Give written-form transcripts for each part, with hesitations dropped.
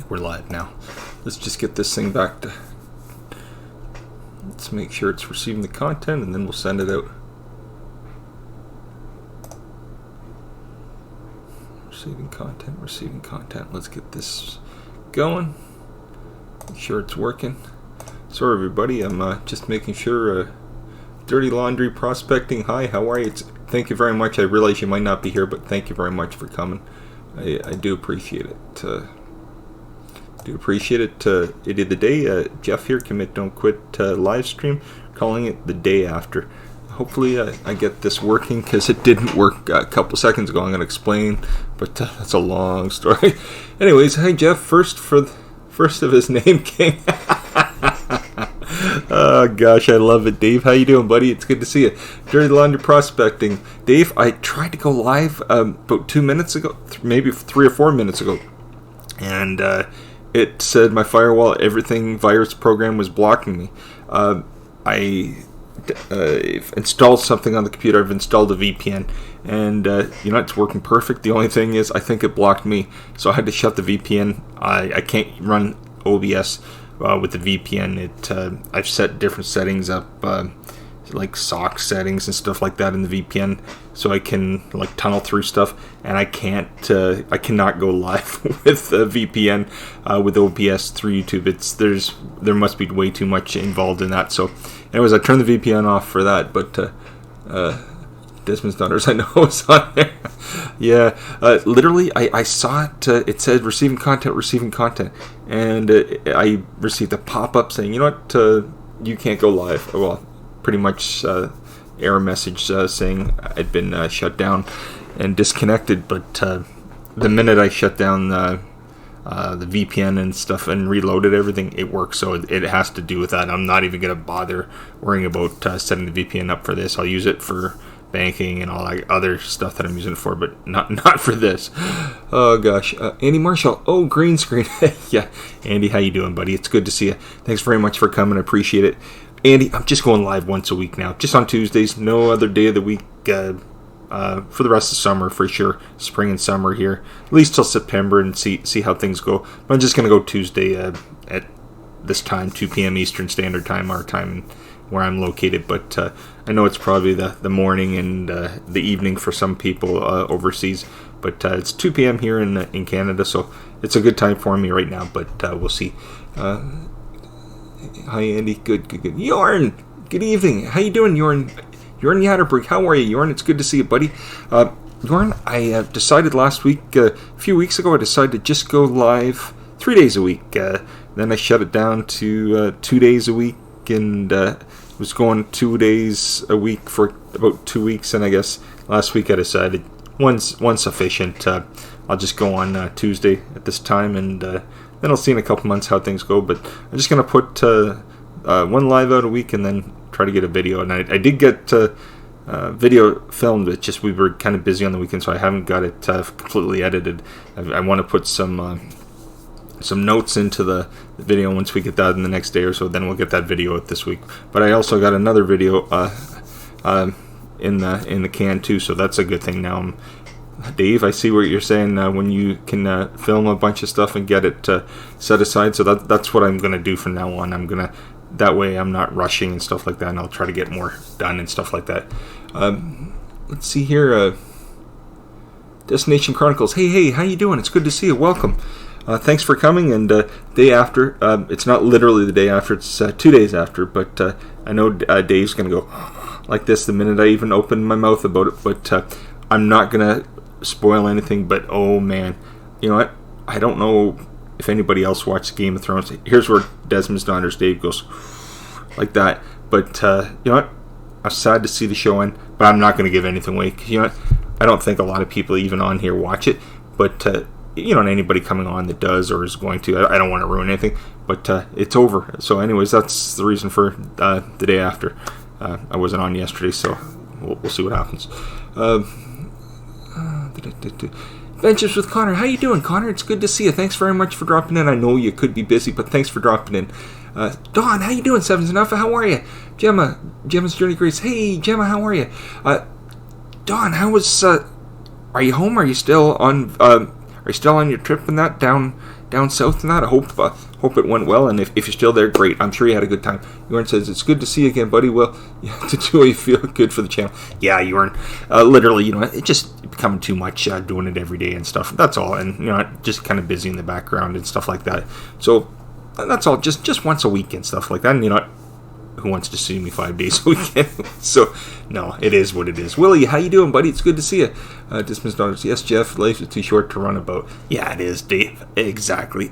think we're live now. Let's just get this thing back to... Let's make sure it's receiving the content, and then we'll send it out. Receiving content. Let's get this going. Make sure it's working. Sorry, everybody. I'm just making sure. Dirty Laundry Prospecting. Hi, how are you? Thank you very much. I realize you might not be here, but thank you very much for coming. I do appreciate it. It is the day. Jeff here, Commit Don't Quit live stream, calling it the day after. Hopefully I get this working, because it didn't work a couple seconds ago. I'm going to explain, but that's a long story. Anyways, hi Jeff, first of his name king. Oh gosh, I love it. Dave, how you doing, buddy? It's good to see you. Dirty Laundry Prospecting. Dave, I tried to go live about 2 minutes ago, maybe 3 or 4 minutes ago, and it said my firewall, everything virus program was blocking me. I installed something on the computer. I've installed a VPN, and it's working perfect. The only thing is, I think it blocked me, so I had to shut the VPN. I can't run OBS with the VPN. I've set different settings up, like SOC settings and stuff like that in the VPN, so I can tunnel through stuff. And I cannot go live with a VPN with OBS through YouTube. There must be way too much involved in that. So, anyways, I turned the VPN off for that. But Desmond's Daughters, I know, is on there. Yeah, literally, I saw it. It said receiving content, and I received a pop-up saying, you can't go live. Well, pretty much error message saying I'd been shut down and disconnected. But the minute I shut down the VPN and stuff and reloaded everything, it works. So it has to do with that. I'm not even going to bother worrying about setting the VPN up for this. I'll use it for banking and all that other stuff that I'm using it for, but not for this. Oh gosh. Andy Marshall. Oh, green screen. Yeah, Andy, how you doing, buddy? It's good to see you. Thanks very much for coming. I appreciate it. Andy, I'm just going live once a week now, just on Tuesdays. No other day of the week for the rest of summer, for sure. Spring and summer here, at least till September, and see how things go. But I'm just going to go Tuesday at this time, 2 p.m. Eastern Standard Time, our time, where I'm located. But I know it's probably the morning and the evening for some people overseas. But it's 2 p.m. here in Canada, so it's a good time for me right now. But we'll see. Hi, Andy. Good. Jorn, good evening. How you doing, Jorn? Jorn Yatterberg, how are you, Jorn? It's good to see you, buddy. Jorn, I decided last week, a few weeks ago, I decided to just go live 3 days a week. Then I shut it down to 2 days a week, and was going 2 days a week for about 2 weeks. And I guess last week I decided one's sufficient. I'll just go on Tuesday at this time, and then I'll see in a couple months how things go. But I'm just going to put one live out a week, and then try to get a video. And I did get video filmed. It's just we were kind of busy on the weekend, so I haven't got it completely edited. I want to put some notes into the video once we get that in the next day or so. Then we'll get that video out this week. But I also got another video in the can too, so that's a good thing. Now, Dave, I see what you're saying. When you can film a bunch of stuff and get it set aside, so that's what I'm going to do from now on. That way I'm not rushing and stuff like that, and I'll try to get more done and stuff like that. Let's see here. Destination Chronicles. Hey, how you doing? It's good to see you. Welcome. Thanks for coming. And day after, it's not literally the day after, it's 2 days after, but I know Dave's going to go like this the minute I even open my mouth about it, but I'm not going to spoil anything. But oh man, you know what? I don't know if anybody else watched Game of Thrones. Here's where Desmond's Daughters Dave goes like that. But you know what? I'm sad to see the show end, but I'm not going to give anything away. You know what? I don't think a lot of people even on here watch it, but anybody coming on that does or is going to, I don't want to ruin anything, but it's over. So anyways, that's the reason for the day after. I wasn't on yesterday, so we'll see what happens. Ventures with Connor. How you doing, Connor? It's good to see you. Thanks very much for dropping in. I know you could be busy, but thanks for dropping in. Dawn, how you doing? Sevens and Alpha, how are you? Gemma's Journey Grace. Hey, Gemma, how are you? Dawn, how was? Are you home? Are you still on? Are you still on your trip and that down down south and that. I hope it went well, and if you're still there, great. I'm sure you had a good time. Yorn says, it's good to see you again, buddy. Well, yeah, did you feel good for the channel? Yeah, Yorn. Literally, it just becoming too much doing it every day and stuff. That's all, and just kind of busy in the background and stuff like that. So that's all. Just once a week and stuff like that. And who wants to see me 5 days a weekend? So, no, it is what it is. Willie, how you doing, buddy? It's good to see you. Dismissed daughters. Yes, Jeff, life is too short to run about. Yeah, it is, Dave. Exactly.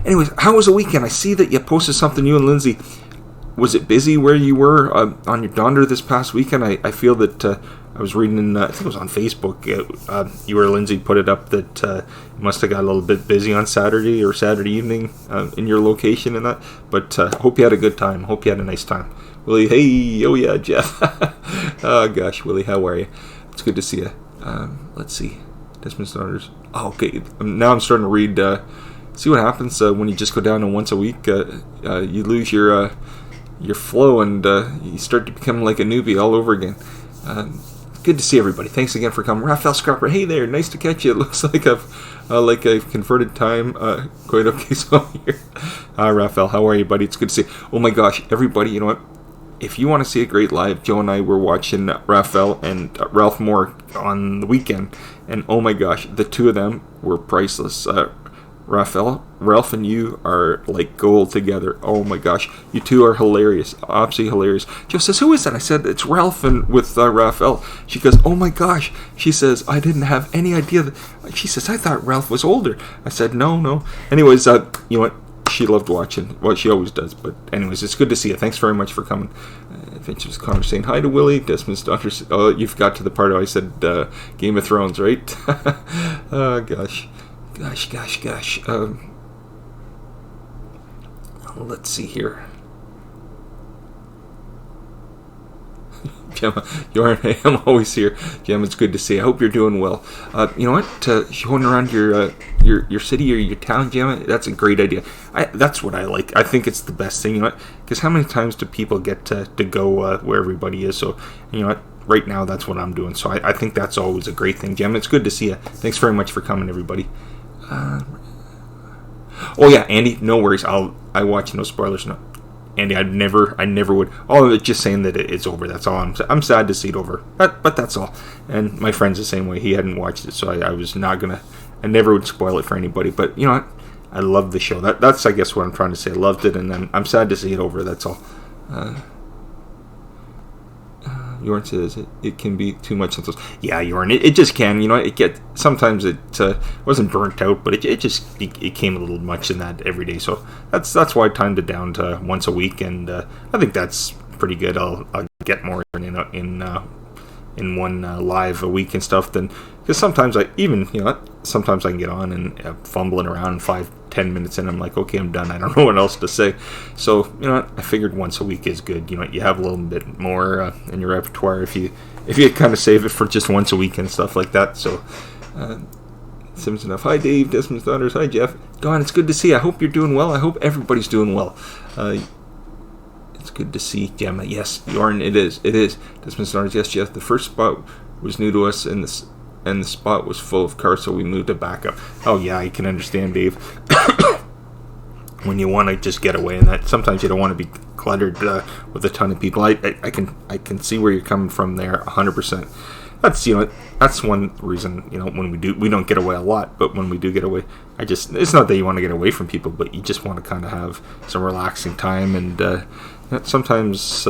Anyways, how was the weekend? I see that you posted something, you and Lindsay. Was it busy where you were on your Donder this past weekend? I feel that I was reading in, I think it was on Facebook, you or Lindsay put it up that you must have got a little bit busy on Saturday or Saturday evening in your location and that. But hope you had a good time. Hope you had a nice time. Willie, hey, oh yeah, Jeff. Oh gosh, Willie, how are you? It's good to see you. Let's see. Desmond's daughters. Oh, okay, now I'm starting to read. See what happens when you just go down to once a week. You lose your flow and you start to become like a newbie all over again. Good to see everybody. Thanks again for coming. Raphael Scrapper, hey there, nice to catch you. It looks like I've converted time quite okay so here. Hi Raphael, how are you, buddy? It's good to see you. Oh my gosh, everybody, you know what? If you want to see a great live, Joe and I were watching Raphael and Ralph Moore on the weekend, and oh my gosh, the two of them were priceless. Ralph and you are like gold together. Oh my gosh, you two are hilarious, absolutely hilarious. Joe says, who is that? I said, it's Ralph and with Raphael. She goes, oh my gosh. She says, I didn't have any idea. She says, I thought Ralph was older. I said, no. Anyways, you know what? She loved watching. Well, she always does. But anyways, it's good to see you. Thanks very much for coming. Adventures Connor saying hi to Willie. Desmond's daughter. Oh, you've got to the part where I said Game of Thrones, right? Oh gosh. Let's see here. Gemma, I'm always here. Gemma, it's good to see you. I hope you're doing well. You know what? Showing around your city or your town, Gemma, that's a great idea. That's what I like. I think it's the best thing, you know what? Because how many times do people get to go where everybody is? So, you know what? Right now, that's what I'm doing. So I think that's always a great thing. Gemma, it's good to see you. Thanks very much for coming, everybody. Oh yeah, Andy, no worries. I watch no spoilers. No, Andy, I never would. Oh, just saying that it's over. That's all. I'm sad to see it over. But that's all. And my friend's the same way. He hadn't watched it, so I was not gonna. I never would spoil it for anybody. But you know what? I love the show. That's I guess what I'm trying to say. I loved it, and then I'm sad to see it over. That's all. Yorn says it can be too much sometimes. Yeah, Yorn, it just can. You know, sometimes it wasn't burnt out, but it came a little much in that every day. So that's why I timed it down to once a week, and I think that's pretty good. I'll get more in one live a week and stuff. Then because sometimes sometimes I can get on and fumbling around 5-10 minutes in, I'm like, okay, I'm done. I don't know what else to say. So, you know what? I figured once a week is good. You know, you have a little bit more in your repertoire if you kind of save it for just once a week and stuff like that. So, Sims enough. Hi, Dave. Desmond's daughters. Hi, Jeff. Don, it's good to see you. I hope you're doing well. I hope everybody's doing well. It's good to see Gemma. Yes, Yorn, it is. Desmond's daughters. Yes, Jeff. The first spot was new to us, and the spot was full of cars, so we moved it back up. Oh yeah, I can understand, Dave. When you want to just get away, and that sometimes you don't want to be cluttered with a ton of people. I can see where you're coming from there, 100%. That's one reason, when we don't get away a lot, but when we do get away, it's not that you want to get away from people, but you just want to kind of have some relaxing time, and sometimes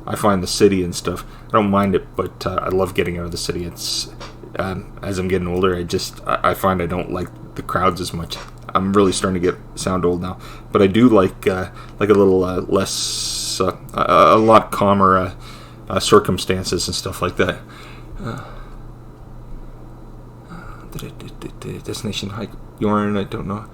I find the city and stuff, I don't mind it, but I love getting out of the city. It's as I'm getting older, I find I don't like the crowds as much. I'm really starting to sound old now, but I do like a little less, a lot calmer circumstances and stuff like that. Destination hike, Yorn. I don't know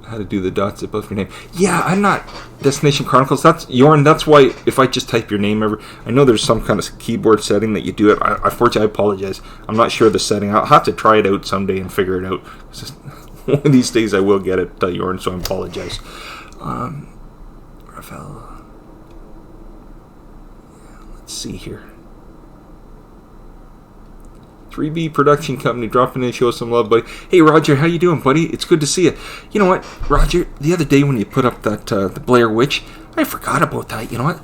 how to do the dots above your name. Yeah, I'm not Destination Chronicles. That's Yorn. That's why if I just type your name I know there's some kind of keyboard setting that you do it. Unfortunately, I apologize. I'm not sure of the setting. I'll have to try it out someday and figure it out. One of these days I will get it, Yorn. So I apologize. Raphael. Let's see here. 3B Production Company dropping in, show some love, buddy. Hey, Roger, how you doing, buddy? It's good to see you. You know what, Roger? The other day when you put up that the Blair Witch, I forgot about that. You know what?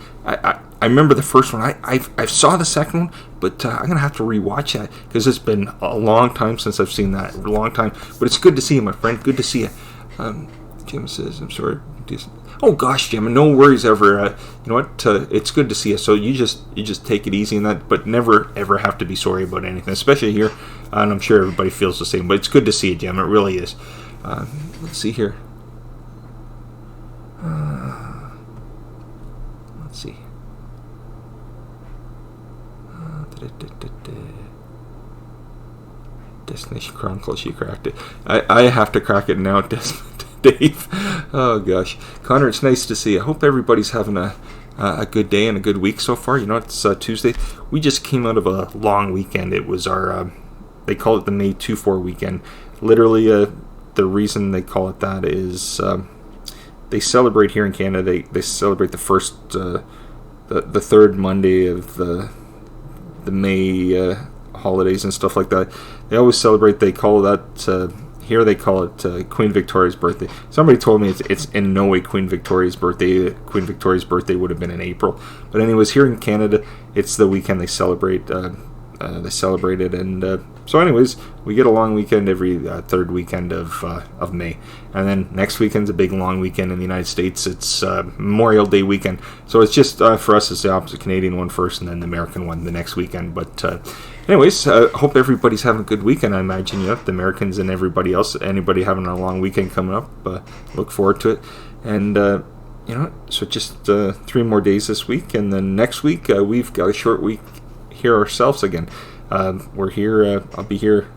I remember the first one. I saw the second one, but I'm going to have to rewatch that because it's been a long time since I've seen that. A long time. But it's good to see you, my friend. Good to see you. Jim says, I'm sorry. Oh, gosh, Jim. No worries ever. You know what? It's good to see you. So you just take it easy in that, but never, ever have to be sorry about anything, especially here. And I'm sure everybody feels the same. But it's good to see you, Jim. It really is. Let's see here. Let's see. Destination Chronicles, you cracked it. I have to crack it now, Dave. Oh gosh, Connor, it's nice to see you. I hope everybody's having a good day and a good week so far. You know, it's Tuesday. We just came out of a long weekend. It was our they call it the May 2-4 weekend. Literally, the reason they call it that is they celebrate here in Canada. They celebrate the first the third Monday of the May holidays and stuff like that. They always celebrate. They call that here they call it Queen Victoria's birthday. Somebody told me it's in no way Queen Victoria's birthday. Queen Victoria's birthday would have been in April. But anyways, here in Canada, it's the weekend they celebrate. They celebrate it, and so anyways, we get a long weekend every third weekend of May, and then next weekend's a big long weekend in the United States. It's Memorial Day weekend, so it's just for us it's the opposite. Canadian one first, and then the American one the next weekend. But anyways, hope everybody's having a good weekend. I imagine the Americans and everybody else, anybody having a long weekend coming up, look forward to it. And you know, so just 3 more days this week, and then next week we've got a short week here ourselves again. We're here. I'll be here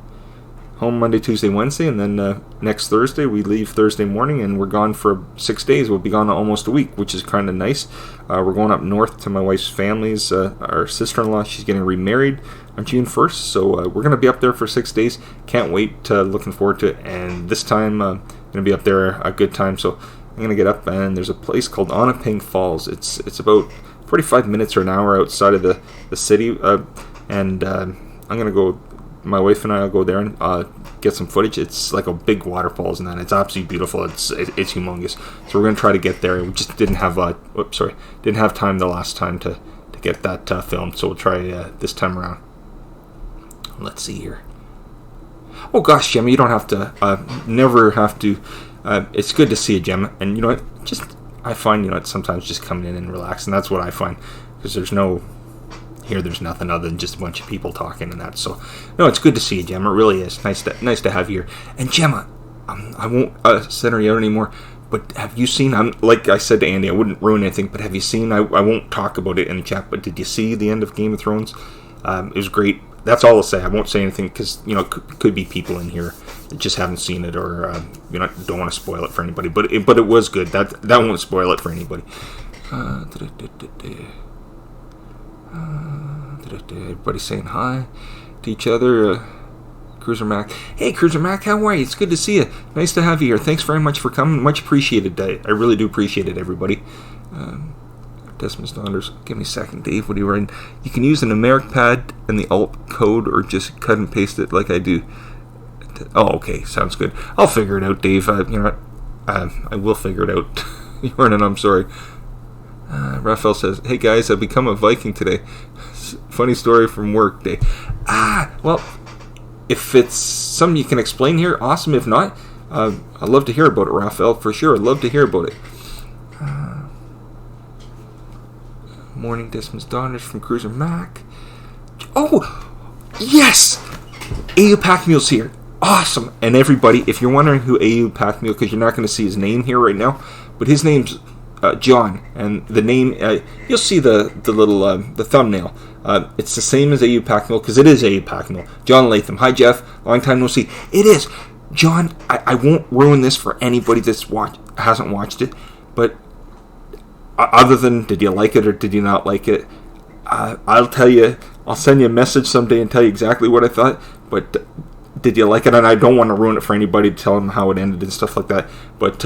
home Monday, Tuesday, Wednesday, and then next Thursday we leave Thursday morning, and we're gone for 6 days. We'll be gone almost a week, which is kind of nice. We're going up north to my wife's family's. Our sister-in-law, she's getting remarried on June 1st, so we're going to be up there for 6 days. Can't wait. Looking forward to it. And this time, going to be up there a good time. So I'm going to get up, and there's a place called Onaping Falls. It's about 45 minutes or an hour outside of the city, and I'm going to go, my wife and I will go there and get some footage. It's like a big waterfalls, and then it's absolutely beautiful. It's humongous. So we're going to try to get there. We just didn't have didn't have time the last time to get that filmed, so we'll try this time around. Let's see here. Oh gosh, Gemma, you don't have to, never have to. It's good to see you, Gemma, and you know what, I find, sometimes just coming in and relax, and that's what I find, because there's nothing other than just a bunch of people talking and that. So, no, it's good to see you, Gemma. It really is nice to have you here. And Gemma, I won't center you out anymore, but have you seen? Like I said to Andy, I wouldn't ruin anything, but have you seen? I won't talk about it in the chat, but did you see the end of Game of Thrones? It was great. That's all I'll say. I won't say anything because could be people in here that just haven't seen it, or don't want to spoil it for anybody. But it was good. That won't spoil it for anybody. Everybody saying hi to each other. Cruiser Mac. Hey, Cruiser Mac, how are you? It's good to see you. Nice to have you here. Thanks very much for coming. Much appreciated. I really do appreciate it, everybody. Desmond's Donders. Give me a second, Dave. What are you writing? You can use a numeric pad and the alt code, or just cut and paste it like I do. Oh, okay. Sounds good. I'll figure it out, Dave. I will figure it out. Jordan, I'm sorry. Raphael says, hey guys, I've become a Viking today. Funny story from work day. Well, if it's something you can explain here, awesome. If not, I'd love to hear about it, Raphael, for sure. I'd love to hear about it. Morning, Desmond's Daughters from Cruiser Mac. Oh, yes! AU Packmule's here. Awesome. And everybody, if you're wondering who AU Packmule, because you're not going to see his name here right now, but his name's John, and the name, you'll see the little the thumbnail. It's the same as AU Packmule, because it is AU Packmule. John Latham. Hi, Jeff. Long time no see. It is. John, I won't ruin this for anybody that's hasn't watched it, but other than, did you like it or did you not like it? I'll tell you, I'll send you a message someday and tell you exactly what I thought, but did you like it? And I don't want to ruin it for anybody to tell them how it ended and stuff like that, but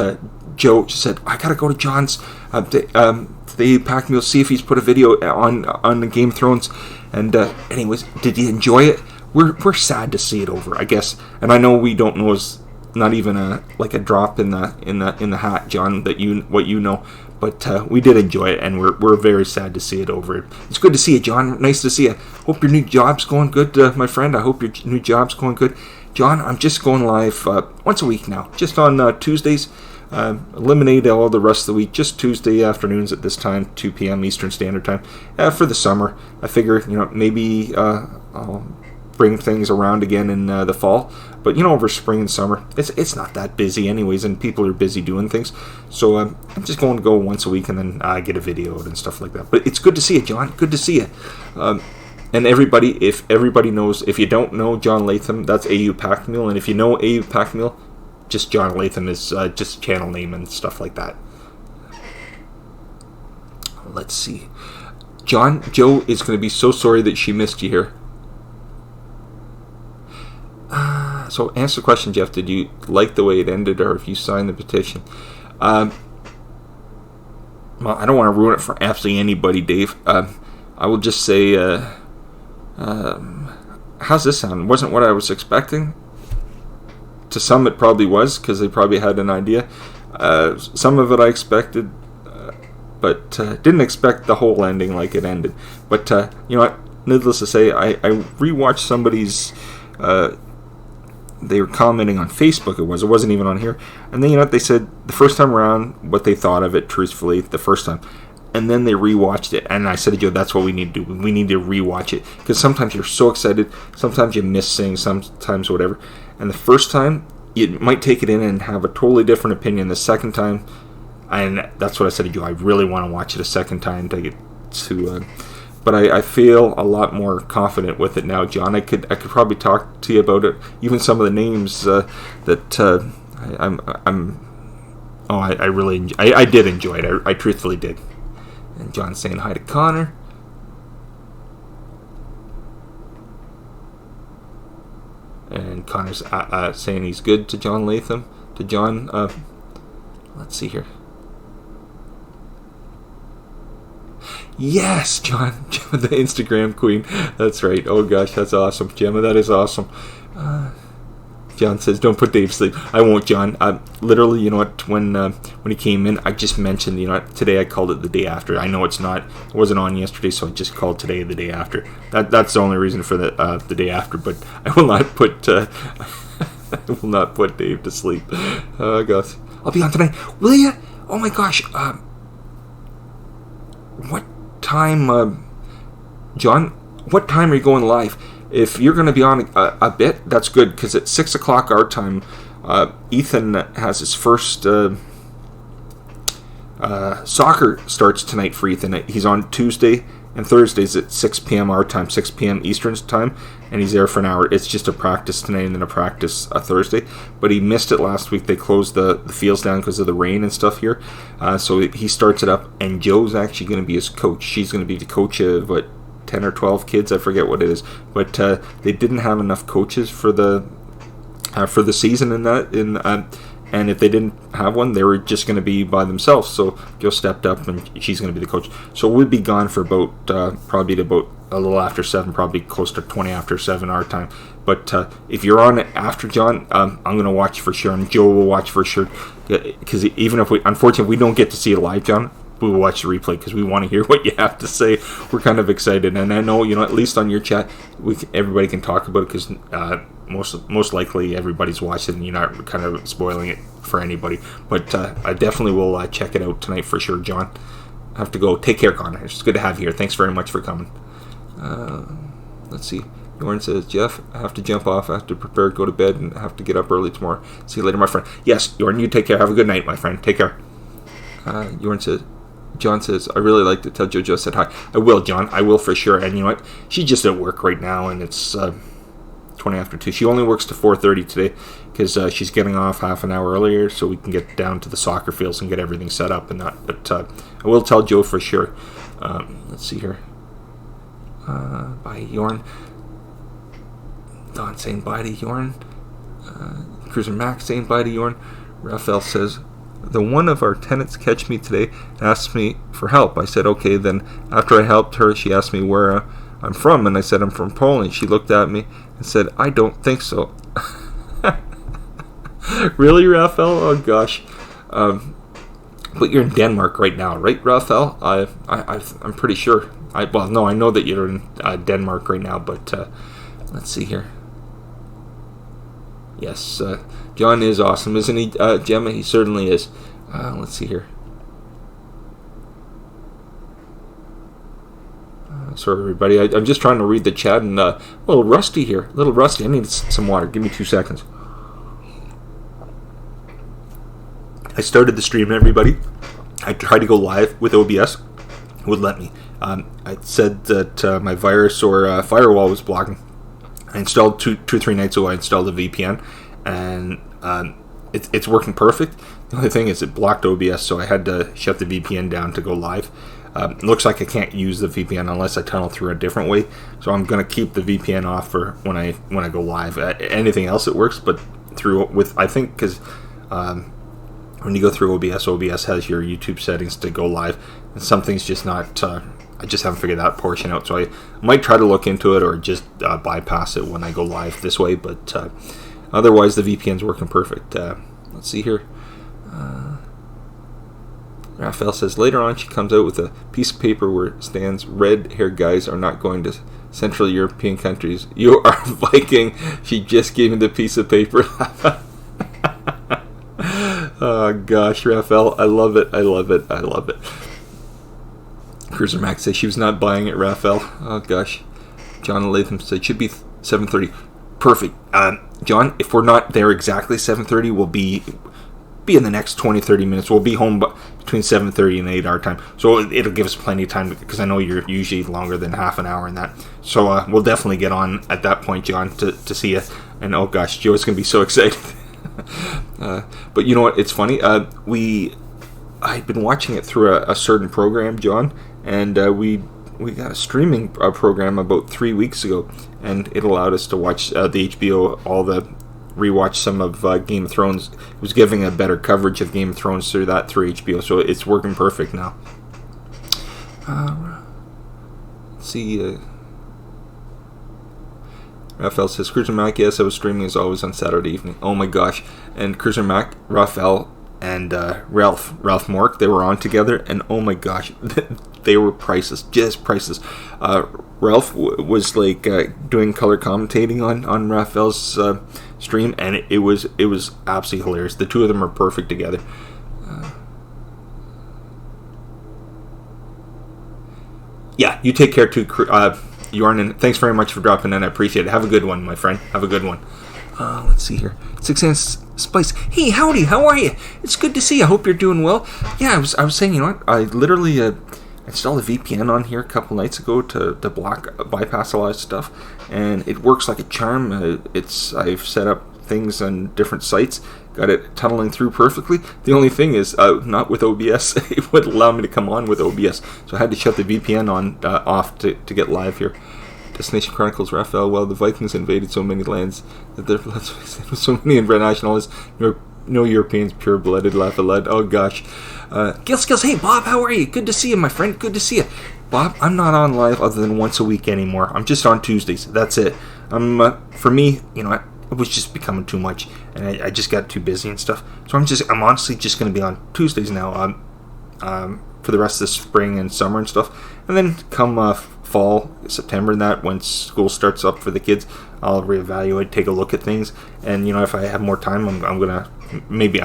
Joe just said, I gotta go to John's the Packmule, see if he's put a video on the Game of Thrones. And anyways, did you enjoy it? we're sad to see it over, I guess. And I know we don't know is not even a drop in the hat, John, that what you know. But we did enjoy it, and we're very sad to see it over. It's good to see you, John. Nice to see you. Hope your new job's going good, my friend. I hope your new job's going good. John, I'm just going live once a week now, just on Tuesdays. Eliminate all the rest of the week, just Tuesday afternoons at this time, 2 p.m. Eastern Standard Time. For the summer, I figure, maybe I'll bring things around again in the fall. But, over spring and summer, it's not that busy anyways, and people are busy doing things. So I'm just going to go once a week and then get a video out and stuff like that. But it's good to see you, John. Good to see you. And everybody, if everybody knows, if you don't know John Latham, that's AU Pack Mule. And if you know AU Pack Mule, just John Latham is just channel name and stuff like that. Let's see. Joe is going to be so sorry that she missed you here. So answer the question, Jeff. Did you like the way it ended, or if you signed the petition? Well, I don't want to ruin it for absolutely anybody, Dave. I will just say, how's this sound? Wasn't what I was expecting. To some, it probably was, because they probably had an idea. Some of it I expected, but didn't expect the whole ending like it ended. But you know what? Needless to say, I rewatched somebody's. They were commenting on Facebook. It wasn't even on here. And then they said the first time around what they thought of it, truthfully, the first time. And then they rewatched it, and I said to Joe, that's what we need to do. We need to rewatch it, because sometimes you're so excited, sometimes you miss things, sometimes whatever. And the first time, you might take it in and have a totally different opinion. The second time, and that's what I said to Joe, I really want to watch it a second time to get to. But I feel a lot more confident with it now, John. I could probably talk to you about it, even some of the names that I really I did enjoy it. I truthfully did. And John's saying hi to Connor. And Connor's saying he's good to John Latham. To John, let's see here. Yes, John, Gemma, the Instagram queen. That's right. Oh gosh, that's awesome, Gemma. That is awesome. John says, "Don't put Dave to sleep." I won't, John. Literally, you know what? When he came in, I just mentioned, today I called it the day after. I know it wasn't on yesterday, so I just called today the day after. That's the only reason for the day after. But I will not put Dave to sleep. Oh gosh, I'll be on tonight. Will ya? Oh my gosh. What time, John? What time are you going live? If you're going to be on a bit, that's good, because at 6 o'clock our time, Ethan has his first soccer starts tonight for Ethan. He's on Tuesday and Thursdays at 6 p.m. our time, 6 p.m. Eastern time, and he's there for an hour. It's just a practice tonight and then a practice Thursday. But he missed it last week. They closed the fields down because of the rain and stuff here. So he starts it up, and Joe's actually going to be his coach. She's going to be the coach of, 10 or 12 kids, I forget what it is. But they didn't have enough coaches for the season and if they didn't have one, they were just going to be by themselves. So Joe stepped up, and she's going to be the coach. So we'll be gone for probably about a little after 7, probably close to 20 after 7 our time. But if you're on it after John, I'm going to watch for sure, and Joe will watch for sure. Because even if unfortunately we don't get to see it live, John, we will watch the replay because we want to hear what you have to say. We're kind of excited, and I know at least on your chat, everybody can talk about it, because most likely everybody's watching, and you're not kind of spoiling it for anybody. But I definitely will check it out tonight for sure, John. I have to go. Take care, Connor. It's good to have you here. Thanks very much for coming. Let's see. Jordan says, Jeff, I have to jump off. I have to prepare to go to bed, and I have to get up early tomorrow. See you later, my friend. Yes, Jordan, you take care. Have a good night, my friend. Take care. Jordan says, John says, I really like to tell JoJo said hi. I will, John. I will for sure. And you know what? She's just at work right now, and it's 20 after 2. She only works to 4:30 today, because she's getting off half an hour earlier so we can get down to the soccer fields and get everything set up and that. But I will tell Joe for sure. Let's see here. Bye, Jorn. Don saying bye to Jorn. Cruiser Max saying bye to Jorn. Raphael says, the one of our tenants catch me today and asked me for help. I said, okay. Then after I helped her, she asked me where I'm from? And I said, I'm from Poland. She looked at me and said, I don't think so. Really, Raphael? Oh, gosh. But you're in Denmark right now, right, Raphael? I'm pretty sure. I know that you're in Denmark right now, but let's see here. Yes, John is awesome, isn't he, Gemma? He certainly is. Let's see here. Sorry, everybody. I'm just trying to read the chat, and a little rusty here. A little rusty. I need some water. Give me 2 seconds. I started the stream, everybody. I tried to go live with OBS. It would let me. I said that my virus or firewall was blocking. I installed two or three nights ago. I installed a VPN, and it's working perfect. The only thing is it blocked OBS, so I had to shut the VPN down to go live. It looks like I can't use the VPN unless I tunnel through a different way. So I'm going to keep the VPN off for when I go live. Anything else it works, but I think because when you go through OBS has your YouTube settings to go live, and some things just not. I just haven't figured that portion out, so I might try to look into it or just bypass it when I go live this way. But otherwise, the VPN's working perfect. Let's see here. Raphael says, later on she comes out with a piece of paper where it stands, red-haired guys are not going to Central European countries. You are Viking. She just gave me the piece of paper. Oh, gosh, Raphael. I love it. I love it. I love it. Cruiser Max says she was not buying it, Raphael. Oh, gosh. John Latham said, should be 7:30. Perfect. John, if we're not there exactly 7:30, we'll be in the next 20-30 minutes. We'll be home between 7:30 and 8 our time, so it'll give us plenty of time, because I know you're usually longer than half an hour in that. So we'll definitely get on at that point, John, to see you. And oh gosh, Joe's gonna be so excited. But you know what, it's funny, I've been watching it through a certain program, John, and we got a streaming program about 3 weeks ago, and it allowed us to watch the HBO, rewatch some of Game of Thrones. It was giving a better coverage of Game of Thrones through HBO, so it's working perfect now. Let's see. Raphael says, Cruiser Mac, yes, I was streaming as always on Saturday evening. Oh my gosh. And Cruiser Mac, Raphael, and Ralph Mork, they were on together, and oh my gosh, they were priceless, just priceless. Ralph was like doing color commentating on Raphael's stream, and it was absolutely hilarious. The two of them are perfect together. Yeah, you take care too, Jorn, thanks very much for dropping in. I appreciate it. Have a good one, my friend. Have a good one. Let's see here. 6 Hands Spice. Hey, howdy. How are you? It's good to see you. I hope you're doing well. Yeah, I was saying, you know what? I literally installed a VPN on here a couple nights ago to bypass a lot of stuff, and it works like a charm. I've set up things on different sites, got it tunneling through perfectly. The only thing is, not with OBS. It wouldn't allow me to come on with OBS, so I had to shut the VPN off to get live here. Destination Chronicles, Raphael, well, the Vikings invaded so many lands that there were so many nationalists, no Europeans, pure-blooded, laugh-a-lad. Oh, gosh. Skills, hey, Bob, how are you? Good to see you, my friend. Good to see you. Bob, I'm not on live other than once a week anymore. I'm just on Tuesdays. That's it. For me, you know, it was just becoming too much, and I just got too busy and stuff. So I'm honestly just going to be on Tuesdays now, for the rest of the spring and summer and stuff. And then come fall, September, and that, when school starts up for the kids, I'll reevaluate, take a look at things, and you know, if I have more time, I'm gonna maybe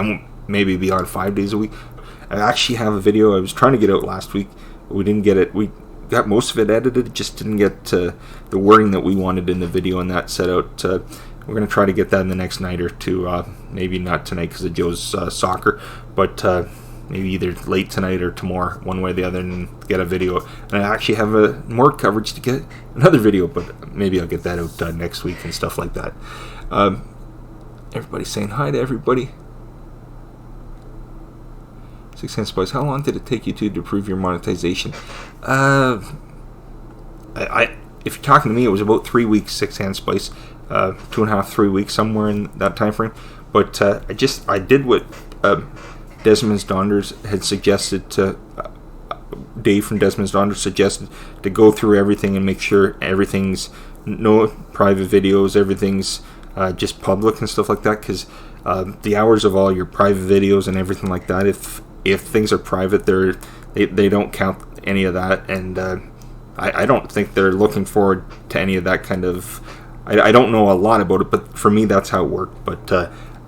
be on 5 days a week. I actually have a video I was trying to get out last week, but we didn't get it. We got most of it edited, just didn't get the wording that we wanted in the video, and that set out. We're gonna try to get that in the next night or two. Maybe not tonight because of Joe's soccer, but maybe either late tonight or tomorrow, one way or the other, and get a video. And I actually have more coverage to get another video, but maybe I'll get that out next week and stuff like that. Everybody's saying hi to everybody. 6 Hands Spice, how long did it take you to prove your monetization? If you're talking to me, it was about 3 weeks, 6 Hands Spice. 2.5, 3 weeks, somewhere in that time frame. But I did what Desmond Donders had suggested to Dave from Desmond's Daughter suggested, to go through everything and make sure everything's no private videos, everything's just public and stuff like that, because the hours of all your private videos and everything like that, if things are private, they don't count any of that, and I don't think they're looking forward to any of that kind of. I don't know a lot about it, but for me that's how it worked. But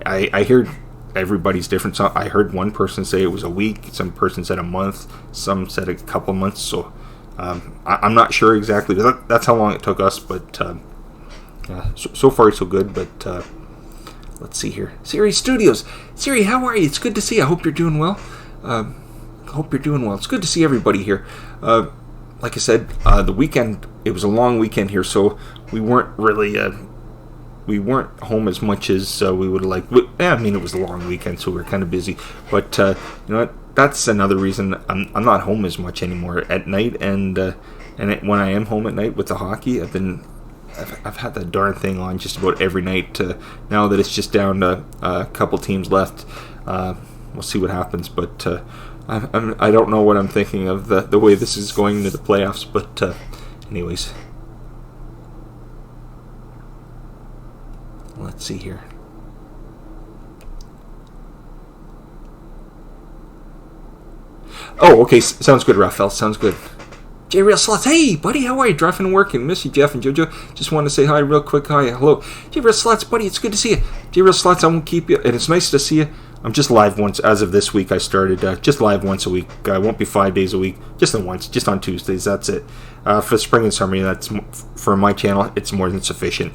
I hear everybody's different. So I heard one person say it was a week, some person said a month, some said a couple months. So I'm not sure exactly. That's how long it took us, but so far so good. But let's see here. Siri Studios. Siri, how are you? It's good to see you. I hope you're doing well. It's good to see everybody here. Like I said, the weekend, it was a long weekend here, so we weren't really, we weren't home as much as we would like. I mean, it was a long weekend, so we were kind of busy. But you know what? That's another reason I'm not home as much anymore at night, and when I am home at night with the hockey, I've had that darn thing on just about every night. Now that it's just down to a couple teams left, we'll see what happens. But I don't know what I'm thinking of the way this is going into the playoffs. But anyways, let's see here. Oh, okay. Sounds good, Raphael. Sounds good. J-Real Slots, hey buddy, how are you? Driving and working. Miss you, Jeff and JoJo. Just want to say hi real quick. Hi, hello. J-Real Slots, buddy, it's good to see you. J-Real Slots, I won't keep you, and it's nice to see you. I'm just live once, as of this week I started, just live once a week. I won't be 5 days a week, just once, just on Tuesdays, that's it. For spring and summer, that's, for my channel, it's more than sufficient.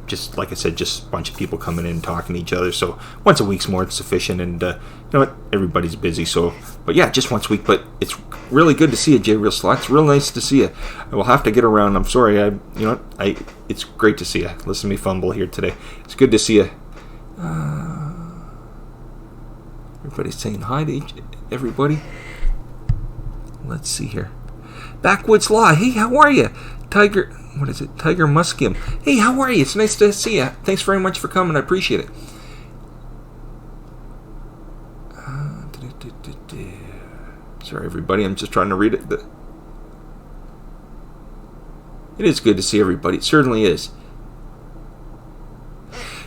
Just like I said, just a bunch of people coming in and talking to each other, so once a week's more than sufficient, and you know what, everybody's busy, so, but yeah, just once a week. But it's really good to see you, J-Real Slots. Real nice to see you. I will have to get around. I'm sorry, it's great to see you. Listen to me fumble here today. It's good to see you. Everybody's saying hi to everybody. Let's see here. Backwoods Law, hey, how are you? Tiger Muskim. Hey, how are you? It's nice to see you. Thanks very much for coming. I appreciate it. Sorry, everybody. I'm just trying to read it. It is good to see everybody. It certainly is.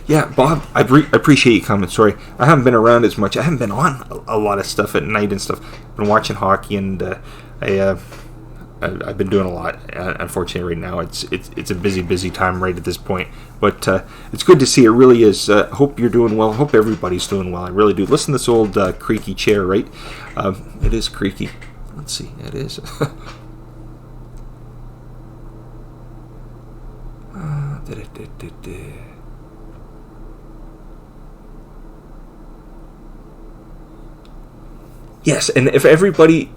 Yeah, Bob, I appreciate you coming. Sorry, I haven't been around as much. I haven't been on a lot of stuff at night and stuff. I've been watching hockey, and I've been doing a lot. Unfortunately, right now it's a busy time right at this point. But it's good to see. It really is. Hope you're doing well. Hope everybody's doing well. I really do. Listen to this old creaky chair, right? It is creaky. Let's see. It is. Yes, and if everybody,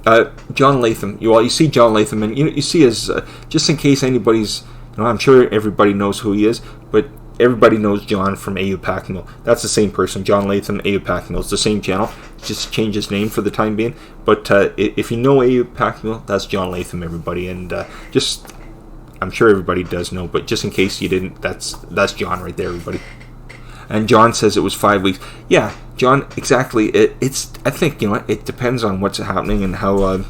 John Latham, you see John Latham, and you see his, just in case anybody's, I'm sure everybody knows who he is, but everybody knows John from AU Packmill. That's the same person, John Latham, AU Packmill. It's the same channel, just change his name for the time being. But if you know AU Packmill, that's John Latham, everybody, and just, I'm sure everybody does know, but just in case you didn't, that's John right there, everybody. And John says it was 5 weeks. Yeah, John, exactly. It's. I think it depends on what's happening and how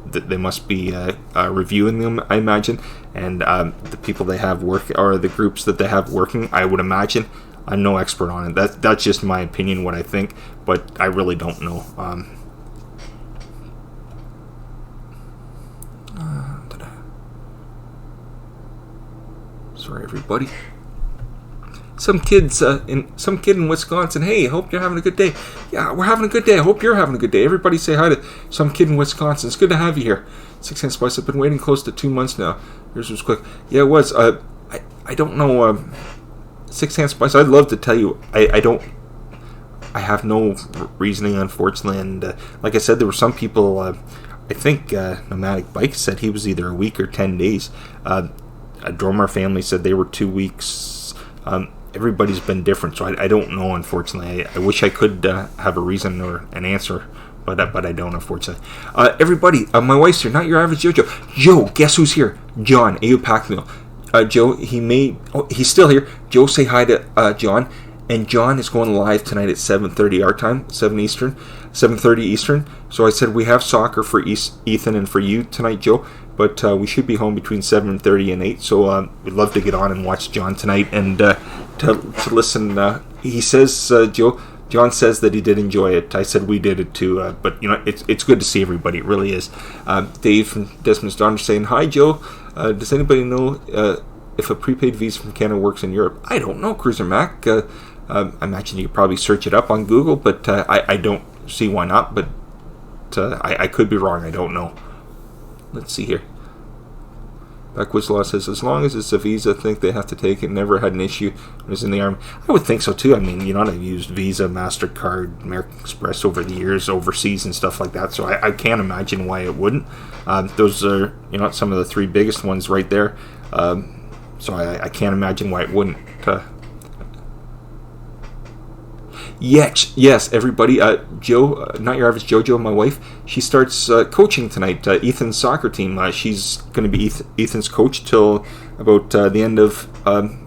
they must be reviewing them. I imagine, and the people they have work or the groups that they have working. I would imagine. I'm no expert on it. That's just my opinion, what I think, but I really don't know. Sorry, everybody. Some kid in Wisconsin. Hey, hope you're having a good day. Yeah, we're having a good day. I hope you're having a good day. Everybody say hi to some kid in Wisconsin. It's good to have you here. 6 Hand Spice. I've been waiting close to 2 months now. Yours was quick. Yeah, it was. I don't know. 6 Hand Spice. I'd love to tell you. I have no reasoning, unfortunately. And like I said, there were some people. I think Nomadic Bike said he was either a week or 10 days. A Dromar family said they were 2 weeks. Everybody's been different, so I don't know, unfortunately. I wish I could have a reason or an answer, but I don't, unfortunately. Everybody, my wife's here, not your average JoJo. Joe, guess who's here? John, AU Packmill. Joe, he's still here. Joe, say hi to John. and John is going live tonight at 7:30 our time, 7:30 Eastern. So I said we have soccer for Ethan and for you tonight, Joe, but we should be home between 7:30 and 8. So we'd love to get on and watch John tonight and to listen. He says, Joe, John says that he did enjoy it. I said we did it too, but it's good to see everybody. It really is. Dave from Desmond's daughter saying, "Hi, Joe. Does anybody know if a prepaid Visa from Canada works in Europe?" I don't know, Cruiser Mac. I imagine you could probably search it up on Google, but I don't see why not. But I could be wrong. I don't know. Let's see here. Backwoods Law says, as long as it's a Visa, I think they have to take it. Never had an issue when I was in the Army. I would think so too. I mean, I've used Visa, MasterCard, American Express over the years, overseas and stuff like that, so I can't imagine why it wouldn't. Those are, some of the three biggest ones right there. So I can't imagine why it wouldn't. Yes, everybody. Joe, not your average JoJo, my wife, she starts coaching tonight. Ethan's soccer team. She's going to be Ethan's coach till about the end of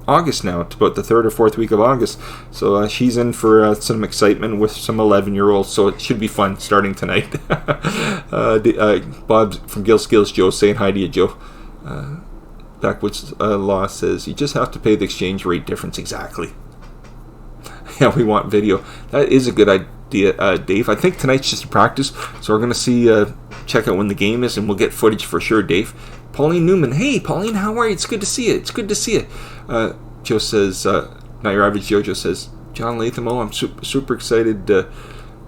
August now, to about the 3rd or 4th week of August. So she's in for some excitement with some 11-year-olds, so it should be fun starting tonight. Bob from Gill Skills, Joe, saying hi to you, Joe. Backwoods Law says, you just have to pay the exchange rate difference. Exactly. Yeah, we want video. That is a good idea, Dave. I think tonight's just a practice, so we're going to see, check out when the game is, and we'll get footage for sure, Dave. Pauline Newman. Hey, Pauline, how are you? It's good to see you. It's good to see you. Joe says, not your average Jojo says, John Latham, I'm super excited.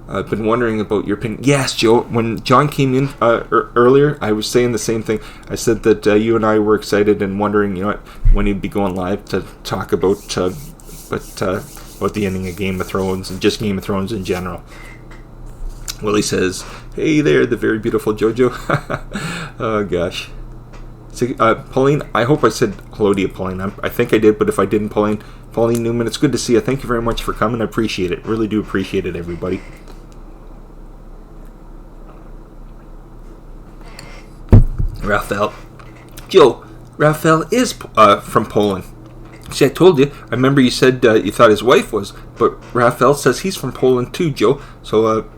I've been wondering about your opinion. Yes, Joe, when John came in earlier, I was saying the same thing. I said that you and I were excited and wondering, when he'd be going live to talk about, about the ending of Game of Thrones and just Game of Thrones in general. Willie says, hey there, the very beautiful Jojo. Oh, gosh. So, Pauline, I hope I said hello to you, Pauline. I think I did, but if I didn't, Pauline Newman, it's good to see you. Thank you very much for coming. I appreciate it. Really do appreciate it, everybody. Raphael. Joe, Raphael is from Poland. See, I told you. I remember you said you thought his wife was, but Raphael says he's from Poland too, Joe. So,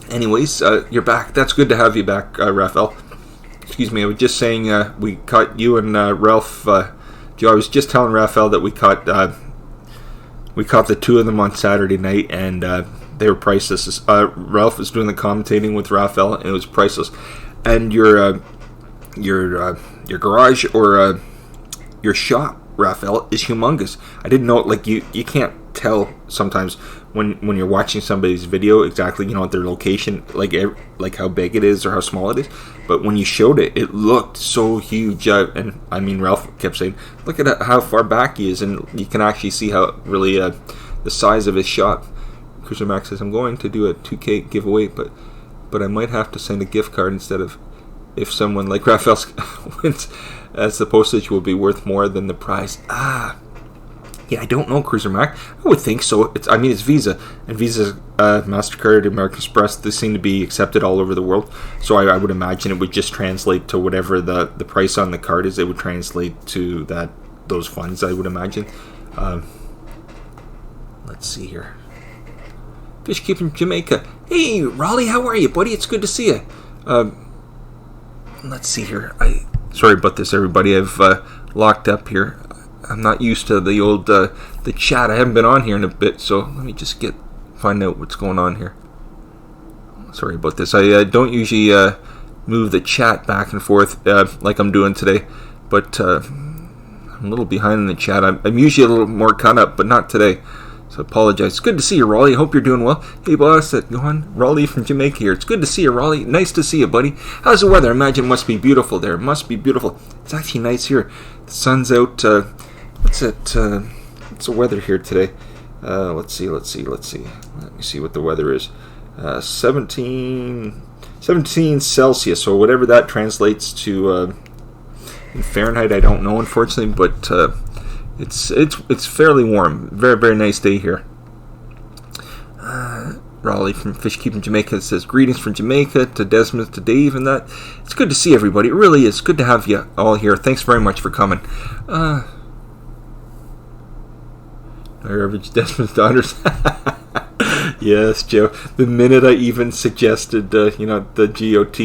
anyways, you're back. That's good to have you back, Raphael. Excuse me, I was just saying we caught you and Ralph. Joe, I was just telling Raphael that we caught the two of them on Saturday night, and they were priceless. Ralph was doing the commentating with Raphael, and it was priceless. And your garage or your shop, Raphael, is humongous. I didn't know, like, you can't tell sometimes when you're watching somebody's video exactly, their location, like how big it is or how small it is. But when you showed it, it looked so huge. And I mean, Ralph kept saying, look at how far back he is, and you can actually see how really the size of his shop. Cruiser Max says, I'm going to do a 2K giveaway, but I might have to send a gift card instead of, if someone like Raphael wins, as the postage will be worth more than the prize. Yeah, I don't know, Cruiser Mac. I would think so. It's Visa, and Visa, MasterCard, American Express, they seem to be accepted all over the world. So I would imagine it would just translate to whatever the price on the card is. It would translate to those funds, I would imagine. Let's see here. Fish Keeping Jamaica. Hey, Raleigh, how are you, buddy? It's good to see you. Let's see here. Sorry about this, everybody. I've locked up here. I'm not used to the old the chat. I haven't been on here in a bit, so let me just find out what's going on here. Sorry about this. I don't usually move the chat back and forth like I'm doing today, but I'm a little behind in the chat. I'm usually a little more caught up, but not today. So I apologize. It's good to see you, Raleigh. Hope you're doing well. Hey, boss. Go on. Raleigh from Jamaica here. It's good to see you, Raleigh. Nice to see you, buddy. How's the weather? I imagine it must be beautiful there. It must be beautiful. It's actually nice here. The sun's out. What's the weather here today? Let's see. Let me see what the weather is. 17 Celsius, so whatever that translates to in Fahrenheit, I don't know, unfortunately, but it's fairly warm. Very, very nice day here. Raleigh from Fish Keeping Jamaica says, greetings from Jamaica to Desmond, to Dave, and that. It's good to see everybody. It really is good to have you all here. Thanks very much for coming. Our average Desmond's daughters. Yes, Joe. The minute I even suggested, the GOT,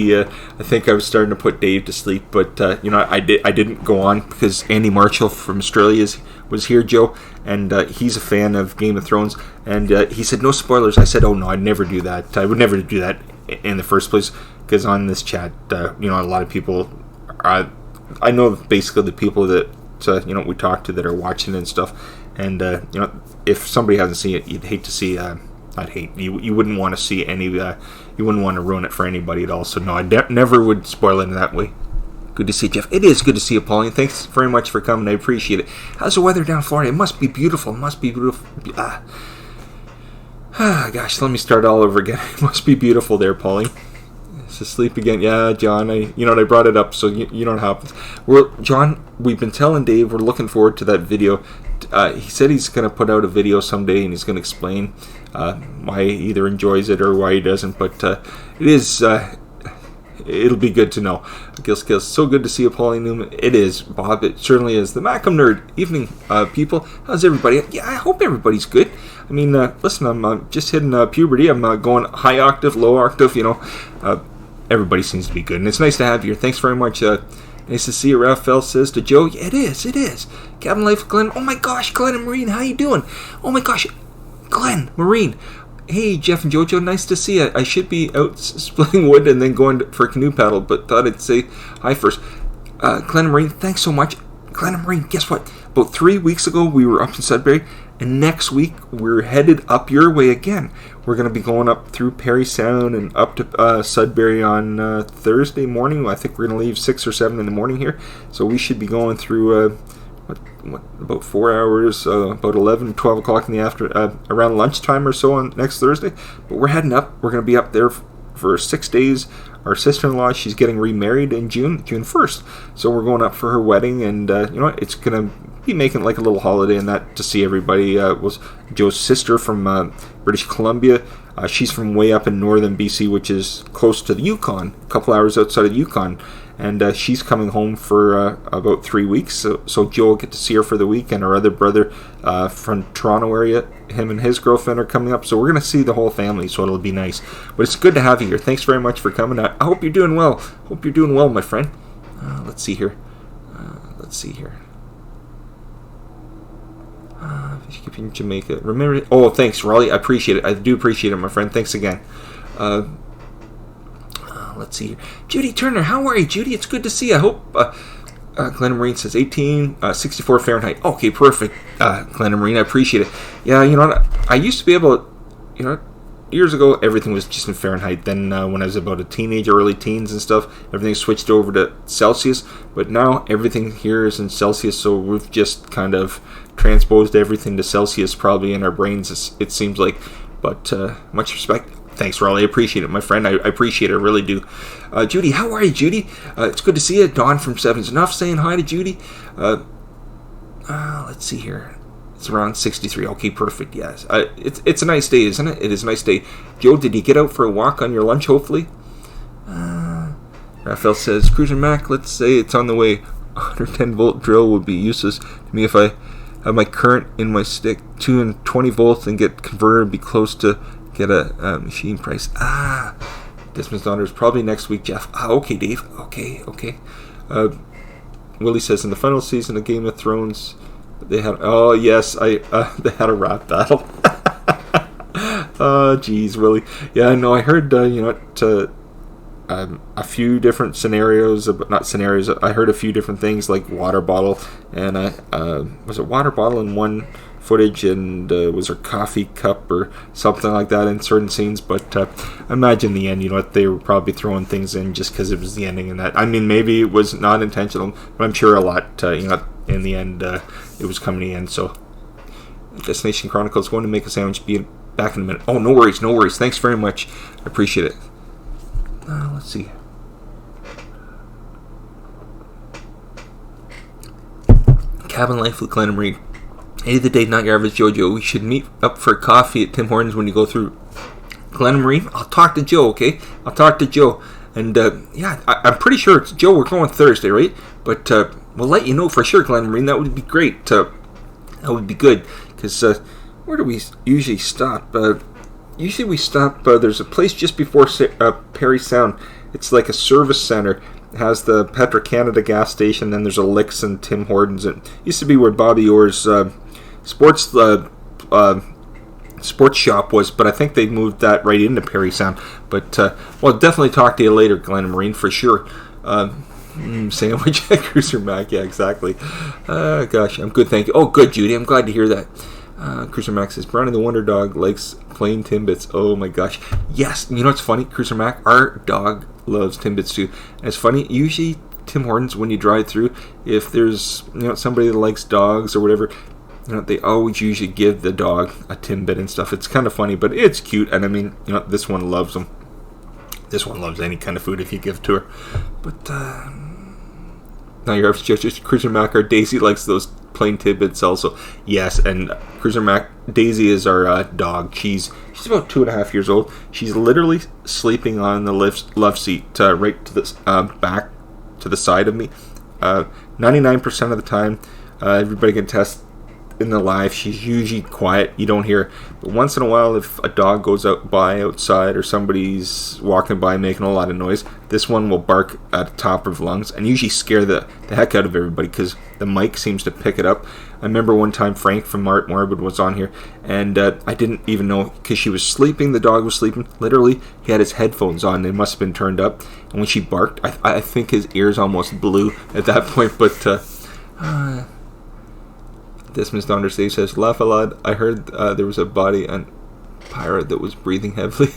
I think I was starting to put Dave to sleep. But I didn't go on because Andy Marshall from Australia was here, Joe, and he's a fan of Game of Thrones. And he said no spoilers. I said, oh no, I'd never do that. I would never do that in the first place, because on this chat, a lot of people, I know basically the people that we talk to that are watching and stuff. And if somebody hasn't seen it, you'd hate to see. You wouldn't want to see any. You wouldn't want to ruin it for anybody at all. So no, I never would spoil it in that way. Good to see you, Jeff. It is good to see you, Pauline. Thanks very much for coming. I appreciate it. How's the weather down in Florida? It must be beautiful. It must be beautiful. Gosh, let me start all over again. It must be beautiful there, Pauline. It's asleep again. Yeah, John. I brought it up, so you know what happens. John, we've been telling Dave we're looking forward to that video. He said he's going to put out a video someday, and he's going to explain why he either enjoys it or why he doesn't. But it is. It'll be good to know. Gil, so good to see you, Pauline Newman. It is, Bob. It certainly is. The Macam Nerd evening, people. How's everybody? Yeah, I hope everybody's good. I mean, listen, I'm just hitting puberty. I'm going high octave, low octave. Everybody seems to be good, and it's nice to have you here. Thanks very much. Nice to see you. Raphael says to Joe, yeah, it is. Cabin Life, Glenn. Oh my gosh, Glenn and Maureen, how you doing? Oh my gosh, Glenn, Maureen. Hey, Jeff and Jojo, nice to see you. I should be out splitting wood and then going for a canoe paddle, but thought I'd say hi first. Glenn and Maureen, thanks so much. Glenn and Maureen, guess what? About 3 weeks ago, we were up in Sudbury, and next week, we're headed up your way again. We're going to be going up through Parry Sound and up to Sudbury on Thursday morning. I think we're going to leave 6 or 7 in the morning here. So we should be going through, about 4 hours, about 11, 12 o'clock in the afternoon, around lunchtime or so on next Thursday. But we're heading up. We're going to be up there for 6 days. Our sister-in-law, she's getting remarried in June 1st. So we're going up for her wedding, and it's going to be making like a little holiday and that to see everybody. Was Joe's sister from British Columbia. She's from way up in northern BC, which is close to the Yukon, a couple hours outside of the Yukon. And she's coming home for about 3 weeks. So Joe will get to see her for the week, and our other brother from Toronto area, him and his girlfriend are coming up. So we're going to see the whole family, so it'll be nice. But it's good to have you here. Thanks very much for coming. I hope you're doing well. Hope you're doing well, my friend. Let's see here. Keeping Jamaica. Remember? Oh, thanks, Raleigh. I appreciate it. I do appreciate it, my friend. Thanks again. Let's see here. Judy Turner, how are you, Judy? It's good to see you. I hope. Glenn Marine says 1864 Fahrenheit. Okay, perfect. Glenn Marine, I appreciate it. Yeah, I used to be able to, years ago, everything was just in Fahrenheit. Then when I was about a teenager, early teens and stuff, everything switched over to Celsius. But now everything here is in Celsius, so we've just kind of transposed everything to Celsius probably in our brains, it seems like. But much respect. Thanks, Raleigh. I appreciate it, my friend. I appreciate it. I really do. Judy, how are you, Judy? It's good to see you. Dawn from Seven's Enough saying hi to Judy. Let's see here. It's around 63. Okay, perfect. Yes. It's a nice day, isn't it? It is a nice day. Joe, did you get out for a walk on your lunch, hopefully? Raphael says, Cruiser Mac, let's say it's on the way. 110-volt drill would be useless to me if I have my current in my stick. 220 volts and get converted, be close to get a machine price. Desmond's daughter is probably next week, Jeff. Okay, Dave. Okay. Willie says, in the final season of Game of Thrones, they had... Oh, yes, they had a rap battle. Oh, geez, Willie. Yeah, no, I heard, a few different scenarios, but not scenarios. I heard a few different things like water bottle, and was it water bottle in one footage, and was there coffee cup or something like that in certain scenes? But I imagine the end, they were probably throwing things in just because it was the ending and that. I mean, maybe it was not intentional, but I'm sure a lot, in the end, it was coming to the end. So, Destination Chronicles going to make a sandwich. Be back in a minute. Oh, no worries. Thanks very much. I appreciate it. Let's see. Cabin Life with Glenn and Marie. Any of the day, not your average Jojo. We should meet up for coffee at Tim Hortons when you go through. Glenn and Marie, I'll talk to Joe, okay? I'll talk to Joe. And, I'm pretty sure it's Joe. We're going Thursday, right? But we'll let you know for sure, Glenn and Marie. That would be great. That would be good. because where do we usually stop? Usually we stop, there's a place just before Parry Sound. It's like a service center. It has the Petro-Canada gas station, then there's a Licks and Tim Hortons. It used to be where Bobby Orr's sports shop was, but I think they moved that right into Parry Sound. But, well, definitely talk to you later, Glenn and Marine, for sure. Sandwich at Cruiser Mac, yeah, exactly. Gosh, I'm good, thank you. Oh, good, Judy, I'm glad to hear that. Cruiser Mac says, Brownie the Wonder Dog likes plain Timbits. Oh my gosh. Yes, you know what's funny, Cruiser Mac? Our dog loves Timbits too. And it's funny, usually Tim Hortons, when you drive through, if there's somebody that likes dogs or whatever, they always usually give the dog a Timbit and stuff. It's kind of funny, but it's cute. And I mean, this one loves them. This one loves any kind of food if you give it to her. But, now your just Cruiser Mac, our Daisy likes those plain tidbits also. Yes, and Cruiser Mac, Daisy is our dog. She's about 2.5 years old. She's literally sleeping on the love seat right to the back to the side of me. 99% of the time, everybody can test in the live, she's usually quiet. You don't hear her. But once in a while, if a dog goes outside or somebody's walking by making a lot of noise, this one will bark at the top of lungs and usually scare the heck out of everybody because the mic seems to pick it up. I remember one time Frank from Mart Morbid was on here, and I didn't even know because she was sleeping. The dog was sleeping. Literally, he had his headphones on. They must have been turned up. And when she barked, I think his ears almost blew at that point. But this Miss Donder says, laugh a lot. I heard there was a body on pirate that was breathing heavily.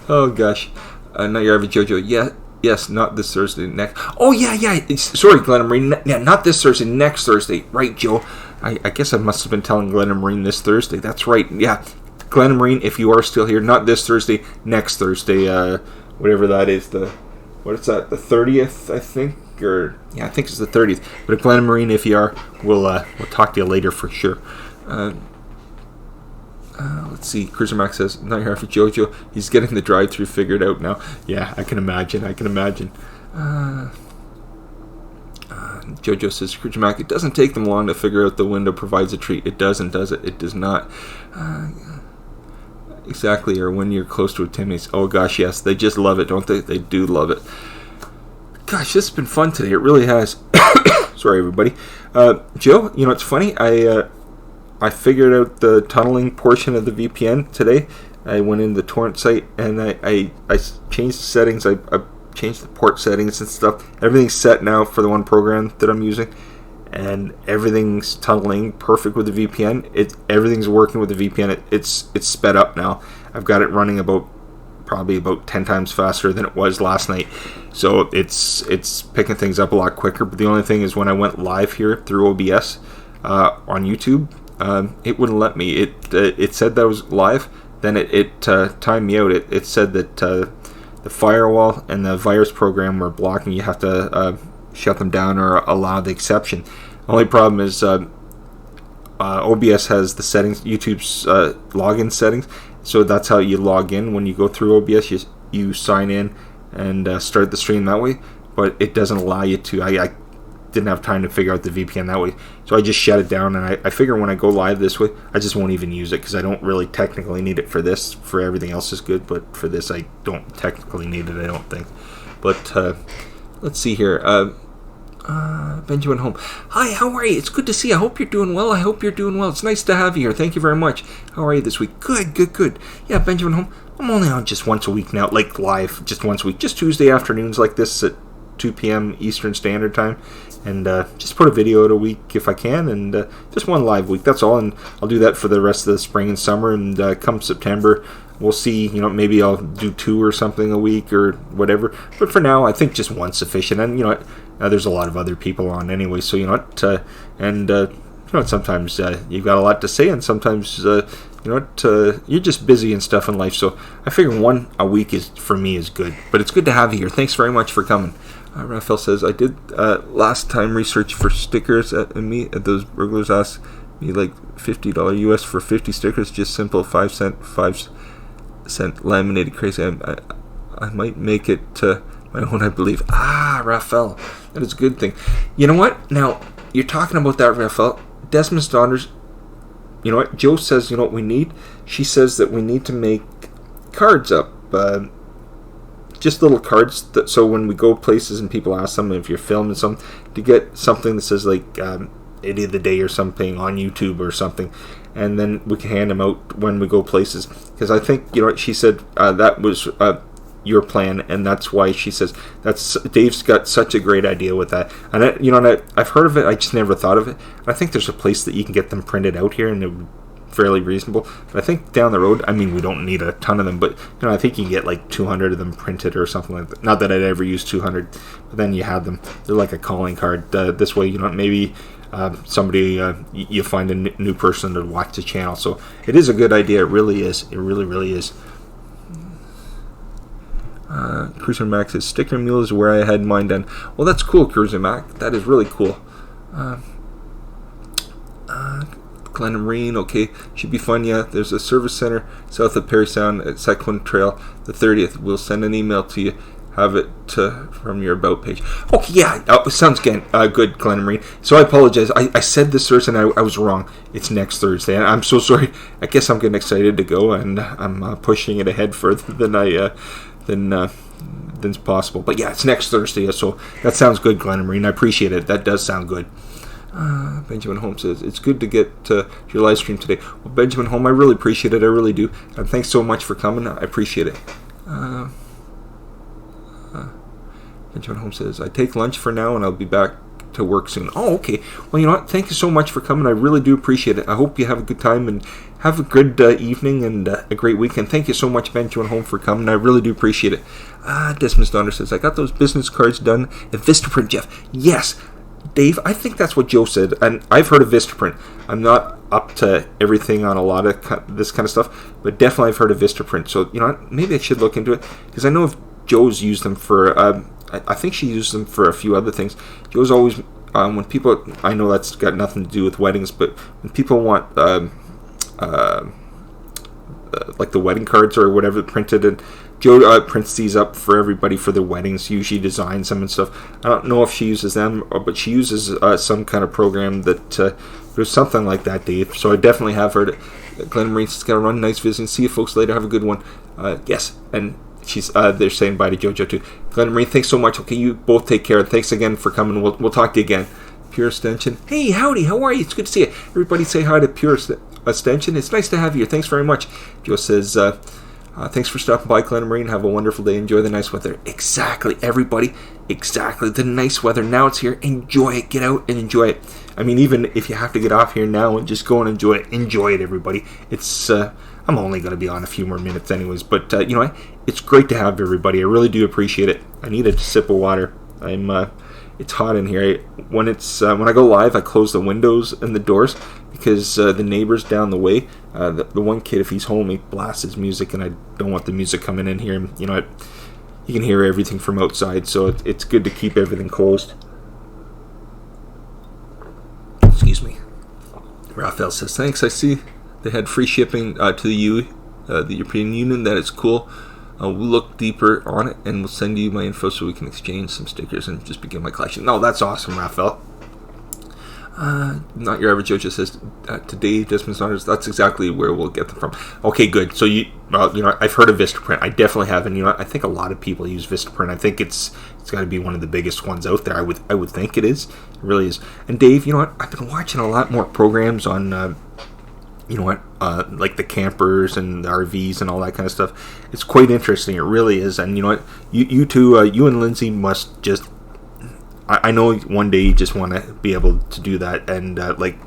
Oh gosh. Not your average JoJo. Yeah, yes, not this Thursday. Next. Oh yeah. Sorry, Glenn and Marine. Yeah, not this Thursday. Next Thursday. Right, Joe. I guess I must have been telling Glenn and Marine this Thursday. That's right. Yeah, Glenn and Marine. If you are still here, not this Thursday. Next Thursday. Whatever that is. What is that? The 30th, I think. I think it's the 30th. But at Glen and Marine, if you are, we'll talk to you later for sure. Let's see. Cruiser Max says, not here for JoJo. He's getting the drive-thru figured out now. Yeah, I can imagine. JoJo says, Cruiser Mac, it doesn't take them long to figure out the window provides a treat. It doesn't, does it? It does not. Exactly, or when you're close to a Timmy's. Oh gosh, yes. They just love it, don't they? They do love it. Gosh, this has been fun today. It really has. Sorry, everybody. Joe, it's funny. I figured out the tunneling portion of the VPN today. I went in the torrent site and I changed the settings. I changed the port settings and stuff. Everything's set now for the one program that I'm using, and everything's tunneling perfect with the VPN. Everything's working with the VPN. It's sped up now. I've got it running probably about 10 times faster than it was last night. So it's picking things up a lot quicker. But the only thing is when I went live here through OBS on YouTube, it wouldn't let me. It said that I was live. Then it timed me out. It said that the firewall and the virus program were blocking. You have to shut them down or allow the exception. The only problem is OBS has the settings, YouTube's login settings. So that's how you log in when you go through OBS. You sign in and start the stream that way, but it doesn't allow you to. I didn't have time to figure out the VPN that way, so I just shut it down. And I figure when I go live this way, I just won't even use it because I don't really technically need it for this. For everything else is good, but for this I don't technically need it, I don't think. But let's see here. Benjamin Home. Hi, how are you? It's good to see you. I hope you're doing well. It's nice to have you here. Thank you very much. How are you this week? Good. Yeah, Benjamin Home. I'm only on just once a week now, like live, just once a week. Just Tuesday afternoons like this at 2 p.m. Eastern Standard Time. And just put a video out a week if I can, and just one live week. That's all, and I'll do that for the rest of the spring and summer. And come September, we'll see. Maybe I'll do 2 or something a week or whatever. But for now, I think just one's sufficient. And there's a lot of other people on anyway, so sometimes you've got a lot to say, and sometimes you're just busy and stuff in life. So I figure one a week for me is good. But it's good to have you here. Thanks very much for coming. Raphael says, I did last time research for stickers and those burglars asked me like $50 US for 50 stickers, just simple 5 cent laminated crazy. I might make it my own, I believe. Raphael, that is a good thing. You know what? Now, you're talking about that, Raphael. Desmond's Daughters, you know what? Joe says, you know what we need? She says that we need to make cards up. Just little cards that, so when we go places and people ask them if you're filming something, to get something that says like Idiot of the Day or something on YouTube or something, and then we can hand them out when we go places. Because I think, you know what, she said that was your plan, and that's why she says Dave's got such a great idea with that. And I've heard of it, I just never thought of it. And I think there's a place that you can get them printed out here, and they're fairly reasonable. But I think down the road, I mean, we don't need a ton of them, but I think you can get like 200 of them printed or something like that. Not that I'd ever use 200, but then you have them. They're like a calling card. This way, maybe somebody, you find a new person to watch the channel. So it is a good idea. It really is. It really, really is. Cruiser Mac says, Sticker Mule is where I had mine done. Well, that's cool, Cruiser Mac. That is really cool. Glen Marine, okay, should be fun. Yeah, there's a service center south of Parry Sound at Cyclone Trail, the 30th. We'll send an email to you. Have it from your about page. Okay, yeah, sounds good, Glen Marine. So I apologize. I said this Thursday and I was wrong. It's next Thursday, and I'm so sorry. I guess I'm getting excited to go, and I'm pushing it ahead further than's possible. But yeah, it's next Thursday, so that sounds good, Glen Marine. I appreciate it. That does sound good. Benjamin Holmes says, it's good to get your live stream today. Well, Benjamin Holmes, I really appreciate it. I really do. And thanks so much for coming. I appreciate it. Benjamin Holmes says, I take lunch for now and I'll be back to work soon. Oh, okay. Well, you know what? Thank you so much for coming. I really do appreciate it. I hope you have a good time and have a good evening and a great weekend. Thank you so much, Benjamin Holmes, for coming. I really do appreciate it. Desmond's daughter says, I got those business cards done at Vistaprint, Jeff. Yes. Dave, I think that's what Joe said, and I've heard of Vistaprint. I'm not up to everything on a lot of this kind of stuff, but definitely I've heard of Vistaprint. So, you know, maybe I should look into it, because I know if Joe's used them for, I think she used them for a few other things. Joe's always, when people, I know that's got nothing to do with weddings, but when people want, like the wedding cards or whatever printed, and Joe prints these up for everybody for their weddings, usually designs them and stuff. I don't know if she uses them, but she uses some kind of program that there's something like that, Dave. So I definitely have heard it. Glen Marine's got to run. Nice visiting. See you folks later. Have a good one. Yes, and she's they're saying bye to JoJo too. Glen Marine, thanks so much. Okay, you both take care. Thanks again for coming. We'll talk to you again. Pure Extension. Hey, howdy. How are you? It's good to see you. Everybody say hi to Pure Extension. It's nice to have you here. Thanks very much. Joe says, thanks for stopping by, Glen Marine. Have a wonderful day. Enjoy the nice weather. Exactly, everybody. Exactly. The nice weather. Now it's here. Enjoy it. Get out and enjoy it. I mean, even if you have to get off here now and just go and enjoy it. Enjoy it, everybody. It's, I'm only going to be on a few more minutes anyways. But, you know what? It's great to have everybody. I really do appreciate it. I need a sip of water. It's hot in here. When I go live, I close the windows and the doors because the neighbors down the way, the one kid, if he's home, he blasts his music, and I don't want the music coming in here. You know, you can hear everything from outside, so it's good to keep everything closed. Excuse me. Raphael says, thanks. I see they had free shipping to the European Union. That is cool. We'll look deeper on it, and we'll send you my info so we can exchange some stickers and just begin my collection. No, that's awesome, Raphael. Not Your Average Joe says, today, Desmond's Daughters, that's exactly where we'll get them from. Okay, good. So, I've heard of Vistaprint. I definitely have, and, I think a lot of people use Vistaprint. I think it's got to be one of the biggest ones out there. I would think it is. It really is. And, Dave, you know what? I've been watching a lot more programs on, like the campers and the RVs and all that kind of stuff. It's quite interesting. It really is. And you know what? You two, you and Lindsay must just... I know one day you just want to be able to do that, and like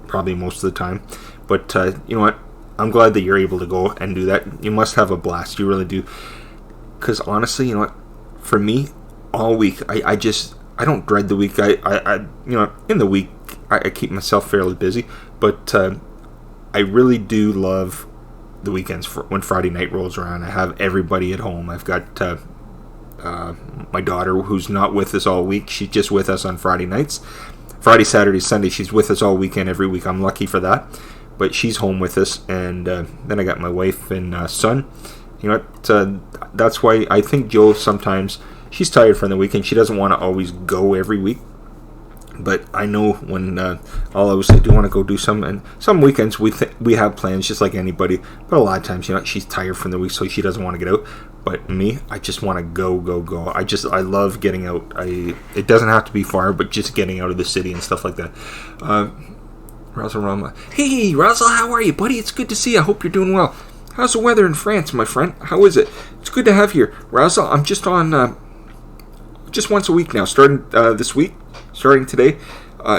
probably most of the time. But you know what? I'm glad that you're able to go and do that. You must have a blast. You really do. Because honestly, you know what? For me, all week, I don't dread the week. I in the week, I keep myself fairly busy. But I really do love the weekends when Friday night rolls around. I have everybody at home. I've got my daughter, who's not with us all week. She's just with us on Friday nights. Friday, Saturday, Sunday, she's with us all weekend, every week. I'm lucky for that. But she's home with us. And then I got my wife and son. You know what? That's why I think Joe sometimes, she's tired from the weekend. She doesn't want to always go every week. But I know when I'll always say, "Do you want to go do some?" And some weekends we have plans, just like anybody. But a lot of times, she's tired from the week, so she doesn't want to get out. But me, I just want to go. I love getting out. It doesn't have to be far, but just getting out of the city and stuff like that. Russell Rama, hey Russell, how are you, buddy? It's good to see you. I hope you're doing well. How's the weather in France, my friend? How is it? It's good to have you here, Russell. I'm just on just once a week now, starting this week. Starting today,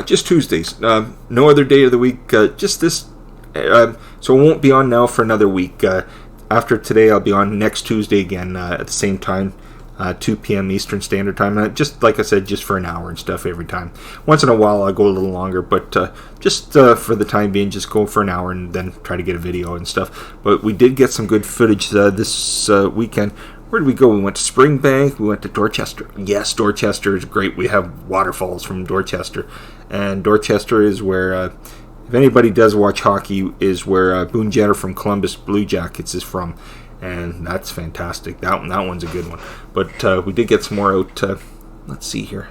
just Tuesdays. No other day of the week. Just this. So it won't be on now for another week. After today, I'll be on next Tuesday again at the same time, 2 p.m. Eastern Standard Time. Just like I said, just for an hour and stuff every time. Once in a while, I'll go a little longer, but just for the time being, just go for an hour and then try to get a video and stuff. But we did get some good footage this weekend. Where did we go? We went to Springbank. We went to Dorchester. Yes, Dorchester is great. We have waterfalls from Dorchester. And Dorchester is where, if anybody does watch hockey, is where Boone Jenner from Columbus Blue Jackets is from. And that's fantastic. That one's a good one. But we did get some more out. Let's see here.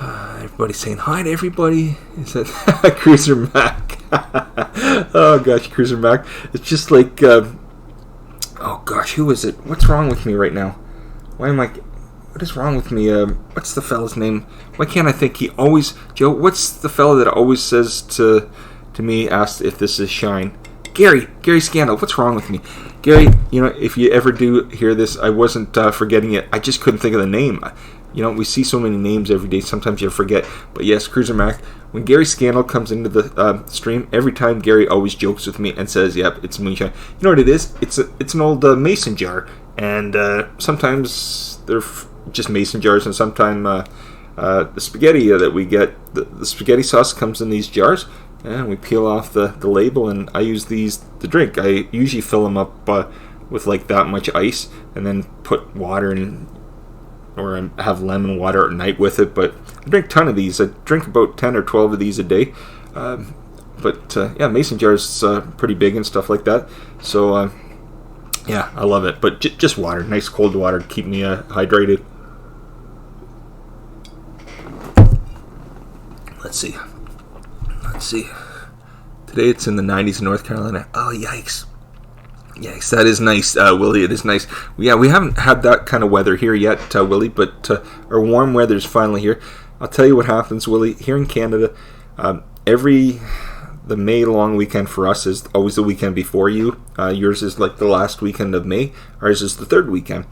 Everybody's saying hi to everybody. Is that Cruiser Mac? Oh, gosh, Cruiser Mac. It's just like... oh gosh, who is it? What's wrong with me right now? What is wrong with me? What's the fella's name? Why can't I think? Joe, what's the fella that always says to me, asks if this is Shine? Gary Scandal. What's wrong with me? Gary, if you ever do hear this, I wasn't forgetting it. I just couldn't think of the name. We see so many names every day, sometimes you forget. But yes, Cruiser Mac, when Gary Scandal comes into the stream, every time Gary always jokes with me and says, yep, it's moonshine. You know what it is? It's an old mason jar. And sometimes they're just mason jars, and sometimes the spaghetti that we get, the spaghetti sauce comes in these jars, and we peel off the label, and I use these to drink. I usually fill them up with like that much ice, and then put water in, or have lemon water at night with it. But I drink a ton of these. I drink about 10 or 12 of these a day. Yeah, mason jars pretty big and stuff like that. So yeah, I love it. But just water, nice cold water to keep me hydrated. Let's see. Today it's in the 90s in North Carolina. Oh, yikes. Yikes, that is nice, Willie. It is nice. Yeah, we haven't had that kind of weather here yet, Willie, but our warm weather is finally here. I'll tell you what happens, Willie. Here in Canada, the May long weekend for us is always the weekend before you. Yours is like the last weekend of May. Ours is the third weekend.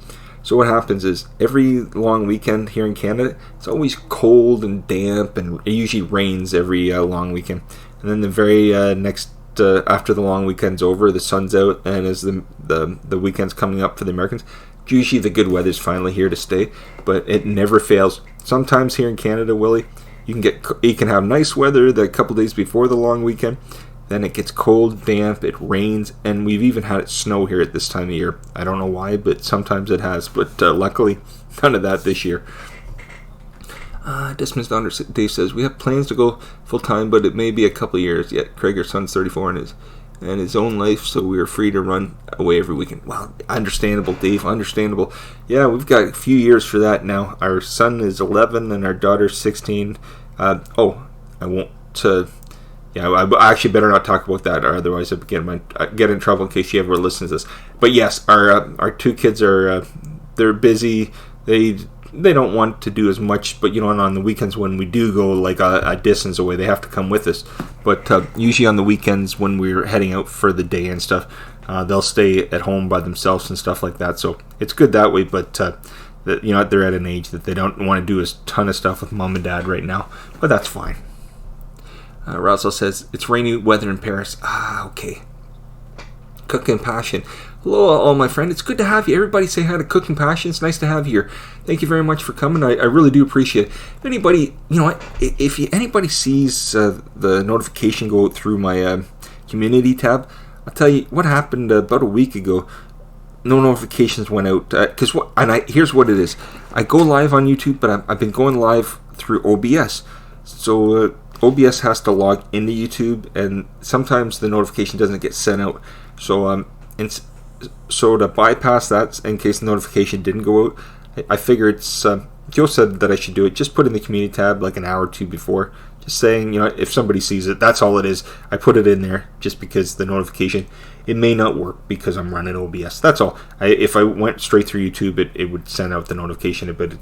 So what happens is every long weekend here in Canada, it's always cold and damp, and it usually rains every long weekend. And then the very next after the long weekend's over, the sun's out, and as the weekend's coming up for the Americans, usually the good weather's finally here to stay. But it never fails. Sometimes here in Canada, Willie, you can have nice weather the couple days before the long weekend. Then it gets cold, damp, it rains, and we've even had it snow here at this time of year. I don't know why, but sometimes it has. But luckily, none of that this year. Dismissed Donner Dave says, we have plans to go full-time, but it may be a couple of years yet. Craig, our son's 34 and his own life, so we are free to run away every weekend. Well, understandable, Dave, understandable. Yeah, we've got a few years for that now. Our son is 11 and our daughter's 16. I won't... yeah, I actually better not talk about that, or otherwise I'll get in trouble in case she ever listens to this. But yes, our two kids are they're busy. They don't want to do as much, but on the weekends when we do go like a distance away, they have to come with us. But usually on the weekends when we're heading out for the day and stuff, they'll stay at home by themselves and stuff like that. So it's good that way. But they're at an age that they don't want to do a ton of stuff with mom and dad right now. But that's fine. Russell says, it's rainy weather in Paris. Okay. Cooking Passion. Hello, all my friend. It's good to have you. Everybody say hi to Cooking Passion. It's nice to have you here. Thank you very much for coming. I really do appreciate it. If anybody, if anybody sees the notification go through my community tab, I'll tell you what happened about a week ago. No notifications went out. Here's what it is. I go live on YouTube, but I've been going live through OBS. So OBS has to log into YouTube, and sometimes the notification doesn't get sent out. So to bypass that, in case the notification didn't go out, I figure it's Joe said that I should do it. Just put in the community tab like an hour or two before. Just saying, if somebody sees it, that's all it is. I put it in there just because the notification, it may not work because I'm running OBS. That's all. If I went straight through YouTube, it would send out the notification, but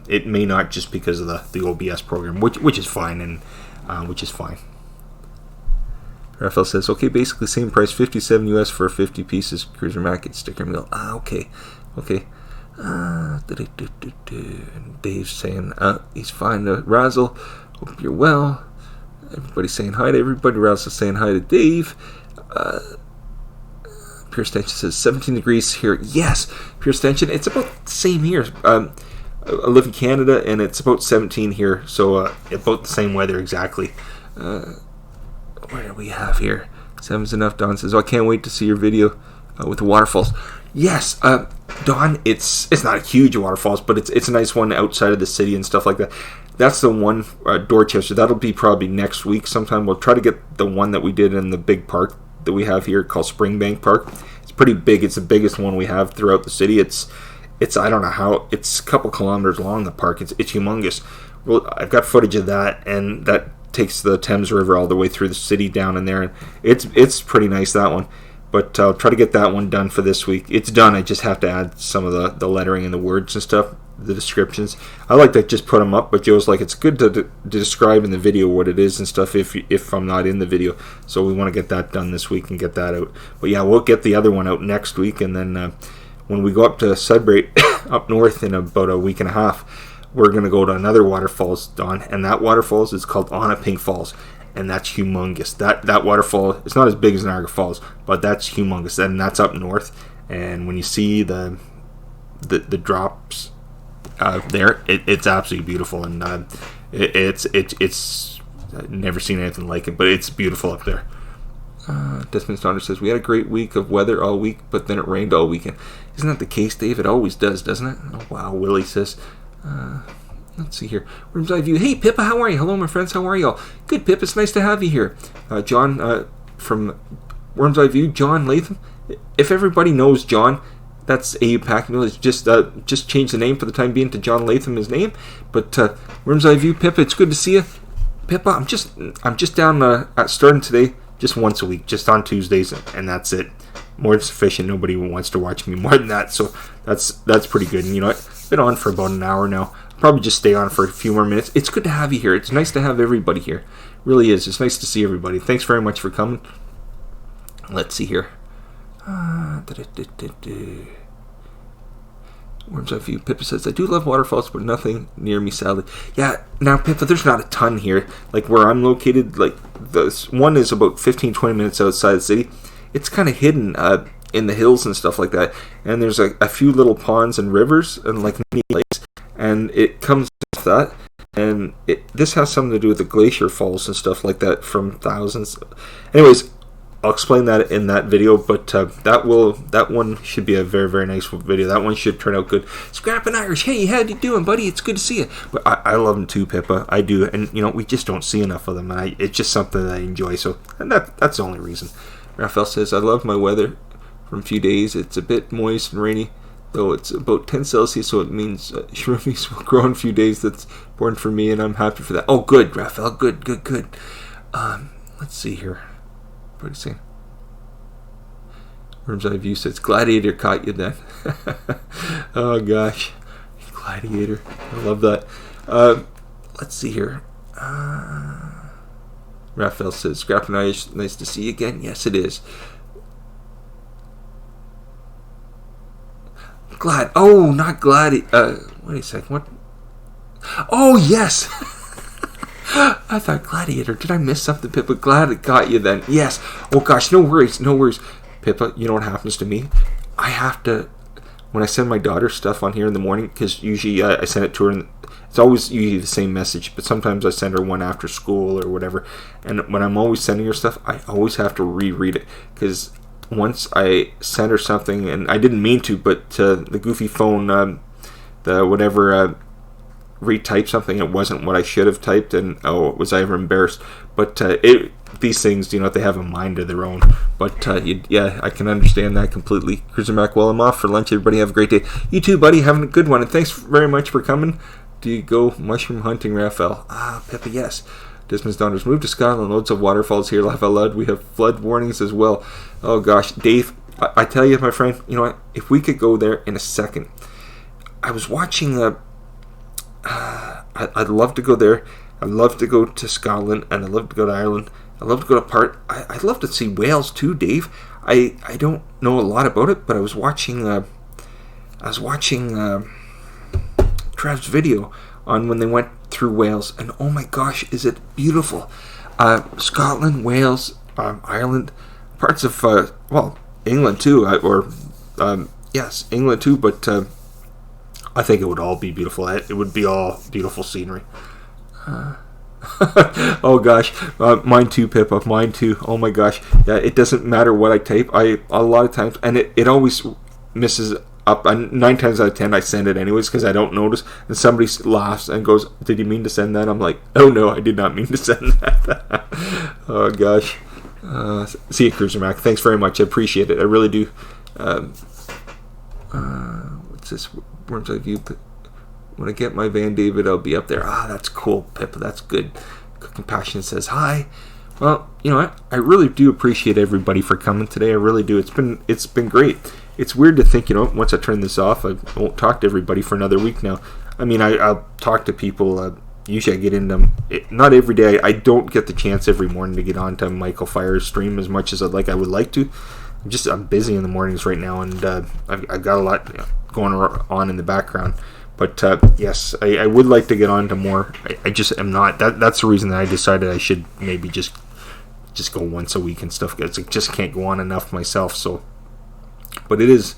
it may not just because of the OBS program, which is fine, and which is fine. Raphael says, okay, basically same price, $57 US for 50 pieces Cruiser Mac and sticker mill. Okay. Dave's saying, he's fine. Razzle, hope you're well. Everybody's saying hi to everybody. Razzle's saying hi to Dave. Pure Stench says 17 degrees here. Yes, Pure Stench. It's about the same here. I live in Canada, and it's about 17 here, so about the same weather exactly. What do we have here? 7's enough. Don says, I can't wait to see your video with the waterfalls. Yes, Don, it's not a huge waterfalls, but it's a nice one outside of the city and stuff like that. That's the one, Dorchester. That'll be probably next week sometime. We'll try to get the one that we did in the big park that we have here called Springbank Park. It's pretty big. It's the biggest one we have throughout the city. It's I don't know how, it's a couple kilometers long, the park. It's humongous. Well, I've got footage of that, and that takes the Thames River all the way through the city down in there. And it's pretty nice, that one. But I'll try to get that one done for this week. It's done. I just have to add some of the lettering and the words and stuff, the descriptions. I like to just put them up, but Joe's like, it's good to describe in the video what it is and stuff if I'm not in the video. So we want to get that done this week and get that out. But yeah, we'll get the other one out next week. And then when we go up to Sudbury, up north in about a week and a half, we're going to go to another waterfalls, Don. And that waterfalls is called Onaping Falls. And that's humongous. That waterfall, it's not as big as Niagara Falls, but that's humongous, and that's up north. And when you see the drops there, it's absolutely beautiful, and it's I've never seen anything like it, but it's beautiful up there. Desmond's daughter says, we had a great week of weather all week, but then it rained all weekend. Isn't that the case, Dave? It always does, doesn't it? Oh, wow, Willie says. Let's see here. Worm's Eye View. Hey, Pippa, how are you? Hello, my friends. How are y'all? Good, Pip. It's nice to have you here. John from Worm's Eye View, John Latham. If everybody knows John, that's AU Packing Mill. It's just changed the name for the time being to John Latham, his name. But Worm's Eye View, Pippa, it's good to see you. Pippa, I'm just down at starting today, just once a week, just on Tuesdays, and that's it. More than sufficient. Nobody wants to watch me more than that, so that's pretty good. And you know what? I've been on for about an hour now. Probably just stay on for a few more minutes. It's good to have you here. It's nice to have everybody here. It really is. It's nice to see everybody. Thanks very much for coming. Let's see here. Worm's Eye View. Pippa says, I do love waterfalls, but nothing near me, sadly. Yeah, now, Pippa, there's not a ton here. Like, where I'm located, like, this one is about 15-20 minutes outside the city. It's kind of hidden in the hills and stuff like that. And there's a few little ponds and rivers and, like, mini lakes. And it comes with that, and this has something to do with the glacier falls and stuff like that from thousands. Anyways, I'll explain that in that video, but that one should be a very, very nice video. That one should turn out good. Scrappin' Irish, hey, how you doing, buddy? It's good to see you. But I love them too, Pippa. I do, and we just don't see enough of them, and it's just something that I enjoy. So, and that's the only reason. Raphael says, I love my weather from a few days. It's a bit moist and rainy, though it's about 10 Celsius, so it means shroomies will grow in a few days. That's important for me, and I'm happy for that. Oh, good, Raphael. Good. Let's see here. What are you saying? Worm's Eye View says, Gladiator caught you then. Oh, gosh. Gladiator. I love that. Let's see here. Raphael says, Scrappin' Irish, nice to see you again. Yes, it is. Not Gladi. Wait a second. What? Oh, yes. I thought Gladiator. Did I miss something, Pippa? Glad it got you then. Yes. Oh, gosh. No worries. Pippa, you know what happens to me? I have to, when I send my daughter stuff on here in the morning, because usually I send it to her, and it's always usually the same message, but sometimes I send her one after school or whatever. And when I'm always sending her stuff, I always have to reread it, because once I sent her something, and I didn't mean to, but the Goofy phone, retyped something, it wasn't what I should have typed, and was I ever embarrassed? But these things, they have a mind of their own. But I can understand that completely. Cruiser Mac, well, I'm off for lunch. Everybody have a great day. You too, buddy. Having a good one, and thanks very much for coming. do you go mushroom hunting, Raphael? Pippa, yes. Desmond's daughters moved to Scotland. Loads of waterfalls here. Laugh out loud. We have flood warnings as well. Oh gosh, Dave, I tell you, my friend, you know what? If we could go there in a second. I was watching. I'd love to go there. I'd love to go to Scotland, and I'd love to go to Ireland. I'd love to go to I'd love to see Wales too, Dave. I don't know a lot about it, but I was watching. Trav's video on when they went through Wales, and oh my gosh, is it beautiful! Scotland, Wales, Ireland, parts of England too, yes, England too. But I think it would all be beautiful. It would be all beautiful scenery. Oh gosh, mine too, Pippa. Mine too. Oh my gosh, yeah. It doesn't matter what I type. A lot of times, and it always misses up. And 9 times out of 10, I send it anyways because I don't notice. And somebody laughs and goes, "Did you mean to send that?" I'm like, "Oh no, I did not mean to send that." Oh gosh. See you, Cruiser Mac. Thanks very much. I appreciate it. I really do. What's this? Worms Eye View. When I get my Van David, I'll be up there. That's cool, Pippa. That's good. Cooking Passion says hi. Well, you know what? I really do appreciate everybody for coming today. I really do. It's been great. It's weird to think, once I turn this off, I won't talk to everybody for another week now. I mean, I'll talk to people. Usually I get into them. Not every day. I don't get the chance every morning to get onto Michael Fire's stream as much as I would like to. I'm busy in the mornings right now, and I've got a lot going on in the background. But yes, I would like to get on to more. I just am not. That's the reason that I decided I should maybe just go once a week and stuff. Because I just can't go on enough myself. So, but it is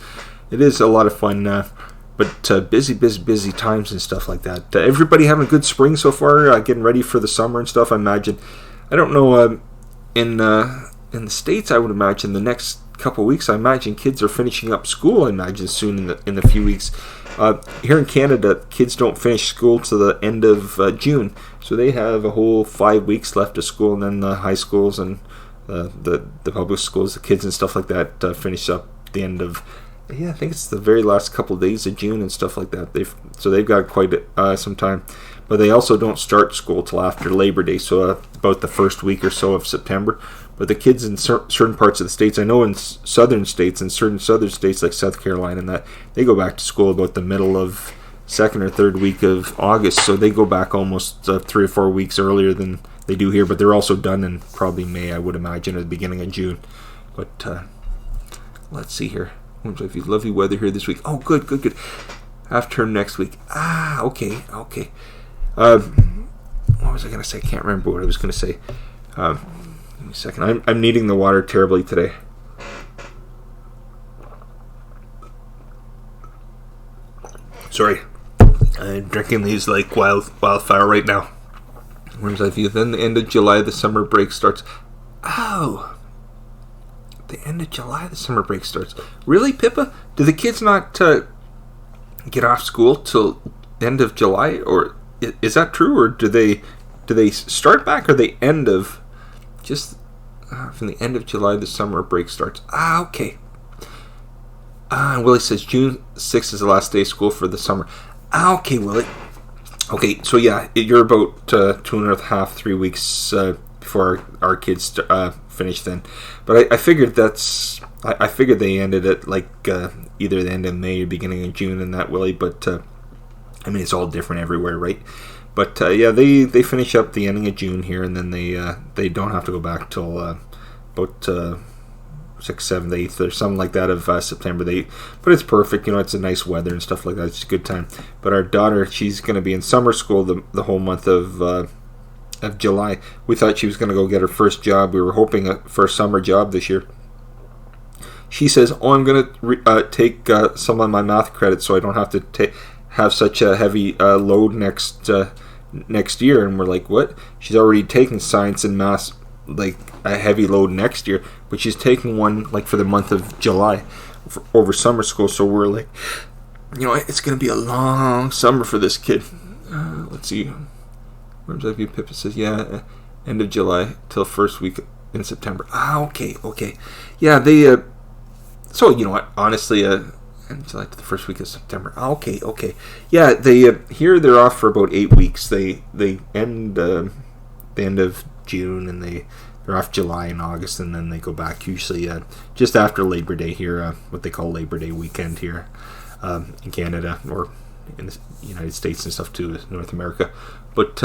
a lot of fun. But busy times and stuff like that. Everybody having a good spring so far. Getting ready for the summer and stuff. I imagine. I don't know. In the States, I would imagine the next couple of weeks. I imagine kids are finishing up school. I imagine soon in the few weeks. Here in Canada, kids don't finish school till the end of June, so they have a whole 5 weeks left of school, and then the high schools and the public schools, the kids and stuff like that, finish up the end of. Yeah, I think it's the very last couple of days of June and stuff like that. They've got quite some time, but they also don't start school till after Labor Day, so about the first week or so of September. But the kids in certain parts of the states, I know in southern states and certain southern states like South Carolina and that, they go back to school about the middle of second or third week of August, so they go back almost 3 or 4 weeks earlier than they do here. But they're also done in probably May, I would imagine, at the beginning of June. But let's see here. Lovely weather here this week. Oh, good. Half term next week. Okay. What was I going to say? I can't remember what I was going to say. Give me a second. I'm needing the water terribly today. Sorry. I'm drinking these like wildfire right now. Where's I view? Then the end of July, the summer break starts. Oh. The end of July, the summer break starts. Really, Pippa? Do the kids not get off school till the end of July? Or is that true? Or do they start back, or the end of... Just from the end of July, the summer break starts. Okay. And Willie says June 6th is the last day of school for the summer. Okay, Willie. Okay, so yeah, you're about 2.5, 3 weeks before our kids finish then. But I figured I figured they ended at like either the end of May or beginning of June and that, Willie. But I mean, it's all different everywhere, right? But yeah, they finish up the ending of June here, and then they don't have to go back till about 6th, 7th, 8th, or something like that of September. But it's perfect, it's a nice weather and stuff like that. It's a good time. But our daughter, she's going to be in summer school the whole month of July. We thought she was going to go get her first job. We were hoping for a summer job this year. She says, I'm going to take some of my math credits so I don't have to have such a heavy load next year. And we're like, what? She's already taking science and math, like a heavy load next year, but she's taking one like for the month of July over summer school. So we're like, it's going to be a long summer for this kid. Let's see. Where's that view? Pippa says, yeah, end of July till first week in September. Okay. Yeah, they. So you know what? Honestly, And July to the first week of September. Okay. Yeah, they here they're off for about 8 weeks. They end the end of June, and they're off July and August, and then they go back usually just after Labor Day here, what they call Labor Day weekend here in Canada, or in the United States and stuff too, North America. But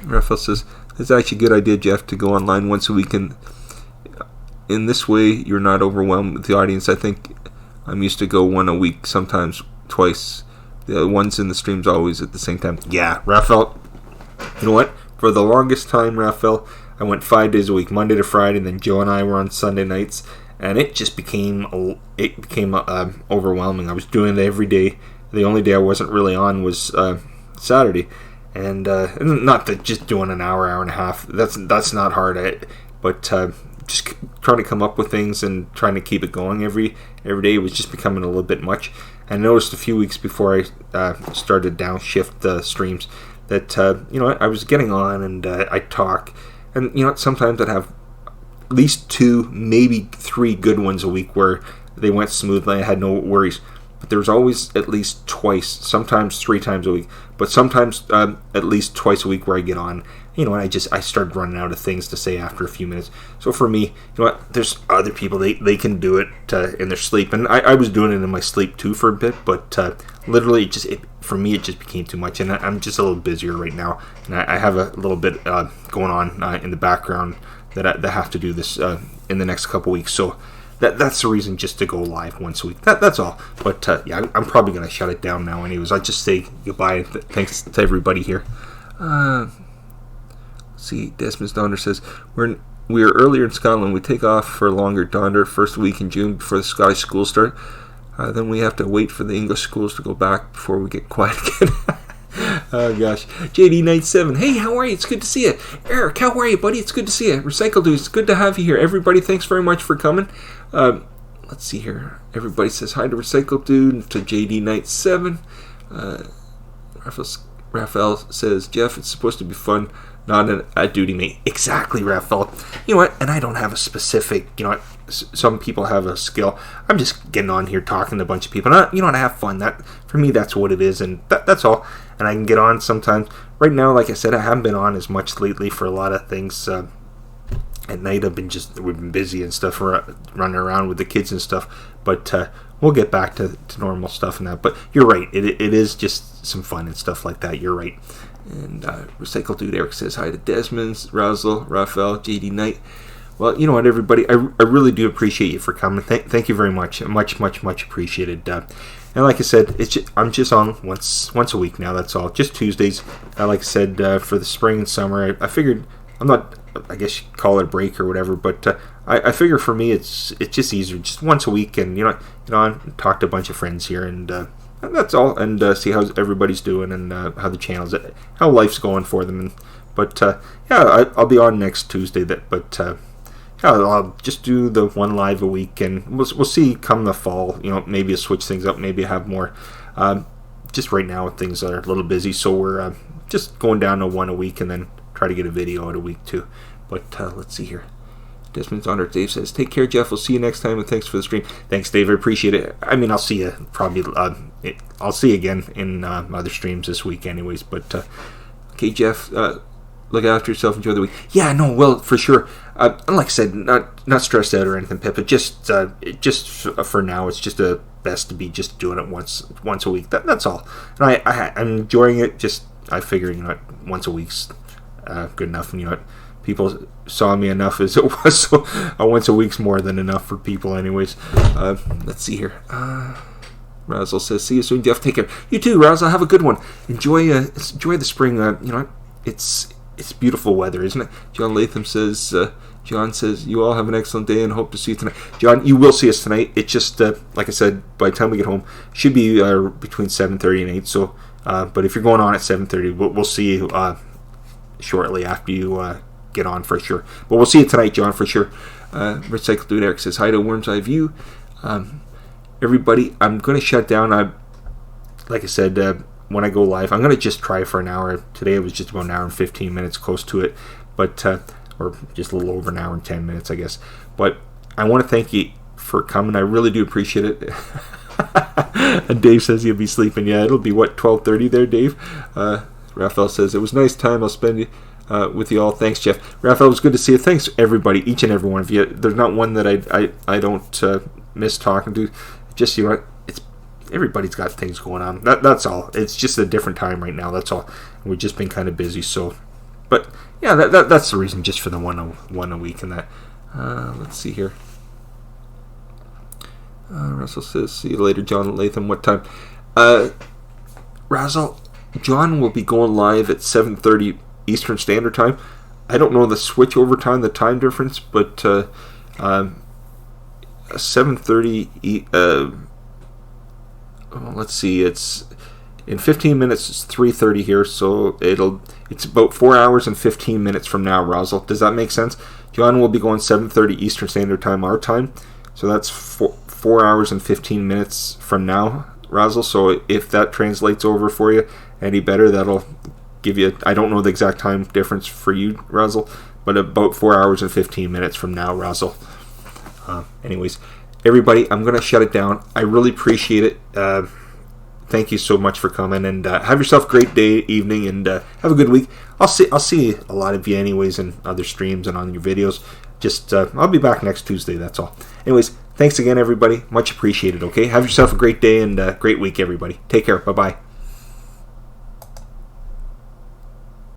Raphael says, it's actually a good idea, Jeff, to go online once a week, and in this way you're not overwhelmed with the audience. I think I'm used to go one a week, sometimes twice. The ones in the streams always at the same time. Yeah, Raphael, you know what? For the longest time, Raphael, I went 5 days a week, Monday to Friday, and then Joe and I were on Sunday nights, and it just became overwhelming. I was doing it every day. The only day I wasn't really on was Saturday, and not that just doing an hour and a half. That's not hard. But just trying to come up with things and trying to keep it going every day was just becoming a little bit much. I noticed a few weeks before I started downshift streams that I was getting on and I talk, and sometimes I'd have at least 2, maybe 3 good ones a week where they went smoothly. I had no worries. But there was always at least twice, sometimes 3 times a week, but sometimes at least twice a week where I get on. I started running out of things to say after a few minutes. So for me, there's other people, they can do it in their sleep, and I was doing it in my sleep too for a bit, but literally for me it just became too much, and I'm just a little busier right now, and I have a little bit going on in the background that I have to do this in the next couple weeks. So that's the reason, just to go live once a week. That's all. But yeah, I'm probably going to shut it down now anyways. I'll just say goodbye. Thanks to everybody here. See, Desmond's Donder says, we are earlier in Scotland. We take off for longer Donder first week in June before the Scottish schools start. Then we have to wait for the English schools to go back before we get quiet again. Oh gosh. JD97, hey, how are you? It's good to see you. Eric, how are you, buddy? It's good to see you. Recycle Dude, it's good to have you here. Everybody, thanks very much for coming. Let's see here. Everybody says hi to Recycle Dude and to JD97. Raphael says, Jeff, it's supposed to be fun, not a duty mate. Exactly, Raphael. You know what? And I don't have a specific, some people have a skill. I'm just getting on here talking to a bunch of people. And I have fun. That, for me, that's what it is, and that's all. And I can get on sometimes. Right now, like I said, I haven't been on as much lately for a lot of things. At night, we've been busy and stuff, running around with the kids and stuff. But we'll get back to normal stuff and that. But you're right. It is just some fun and stuff like that. You're right. And Recycle Dude Eric says hi to Desmond, Razzle, Raphael, JD Knight. Well, you know what, everybody, I really do appreciate you for coming. Thank you very much. Much appreciated. And like I said, I'm just on once a week now. That's all. Just Tuesdays. Like I said, for the spring and summer, I figured I'm not. I guess you call it a break or whatever, but I figure for me it's just easier, just once a week, and talk to a bunch of friends here, and that's all, and see how everybody's doing, and how the channels, how life's going for them, but yeah, I'll be on next Tuesday. I'll just do the one live a week, and we'll see come the fall. Maybe I'll switch things up. Maybe I have more. Just right now things are a little busy, so we're just going down to one a week, and then try to get a video out a week too. But let's see here. Desmond's Honor. Dave says, take care, Jeff. We'll see you next time, and thanks for the stream. Thanks, Dave. I appreciate it. I mean, I'll see you probably. I'll see you again in other streams this week, anyways. But okay, Jeff. Look after yourself. Enjoy the week. Yeah, no, well, for sure. And like I said, not stressed out or anything, Pip. But just for now, it's just best to be just doing it once a week. That's all. And I'm enjoying it. Just I figure once a week's good enough. And people saw me enough as it was. So once a week's more than enough for people, anyways. Let's see here. Razzle says, see you soon, Jeff. Take care. You too, Razzle. Have a good one. Enjoy the spring. It's beautiful weather, isn't it? John Latham says, you all have an excellent day and hope to see you tonight. John, you will see us tonight. It's just, like I said, by the time we get home, should be between 7:30 and 8. So, but if you're going on at 7:30, we'll see you shortly after you get on for sure. But we'll see you tonight, John, for sure. Recycle Dude Eric says, hi to Worm's Eye View. Everybody, I'm going to shut down. Like I said, when I go live, I'm going to just try for an hour. Today it was just about an hour and 15 minutes, close to it, but or just a little over an hour and 10 minutes, I guess. But I want to thank you for coming. I really do appreciate it. And Dave says he'll be sleeping. Yeah, it'll be, what, 12:30 there, Dave? Raphael says, it was a nice time. I'll spend with you all. Thanks, Jeff. Raphael, it was good to see you. Thanks, everybody, each and every one of you. There's not one that I don't miss talking to. Just, you know, everybody's got things going on. That's all. It's just a different time right now. That's all. We've just been kind of busy. So, but yeah, that's the reason. Just for the one a week and that. Let's see here. Russell says, "See you later, John Latham. What time?" Razzle, John will be going live at 7:30 Eastern Standard Time. I don't know the switch over time, the time difference, but 7:30. Let's see. It's in 15 minutes. It's 3:30 here, so it's about 4 hours and 15 minutes from now. Razzle, does that make sense? John will be going 7:30 Eastern Standard Time, our time. So that's 4 hours and 15 minutes from now, Razzle. So if that translates over for you any better, that'll give you, I don't know the exact time difference for you, Razzle, but about 4 hours and 15 minutes from now, Razzle. Anyways, everybody, I'm going to shut it down. I really appreciate it. Thank you so much for coming, and have yourself a great day, evening, and have a good week. I'll see a lot of you anyways in other streams and on your videos. Just I'll be back next Tuesday, that's all. Anyways, thanks again, everybody. Much appreciated, okay? Have yourself a great day and great week, everybody. Take care. Bye-bye.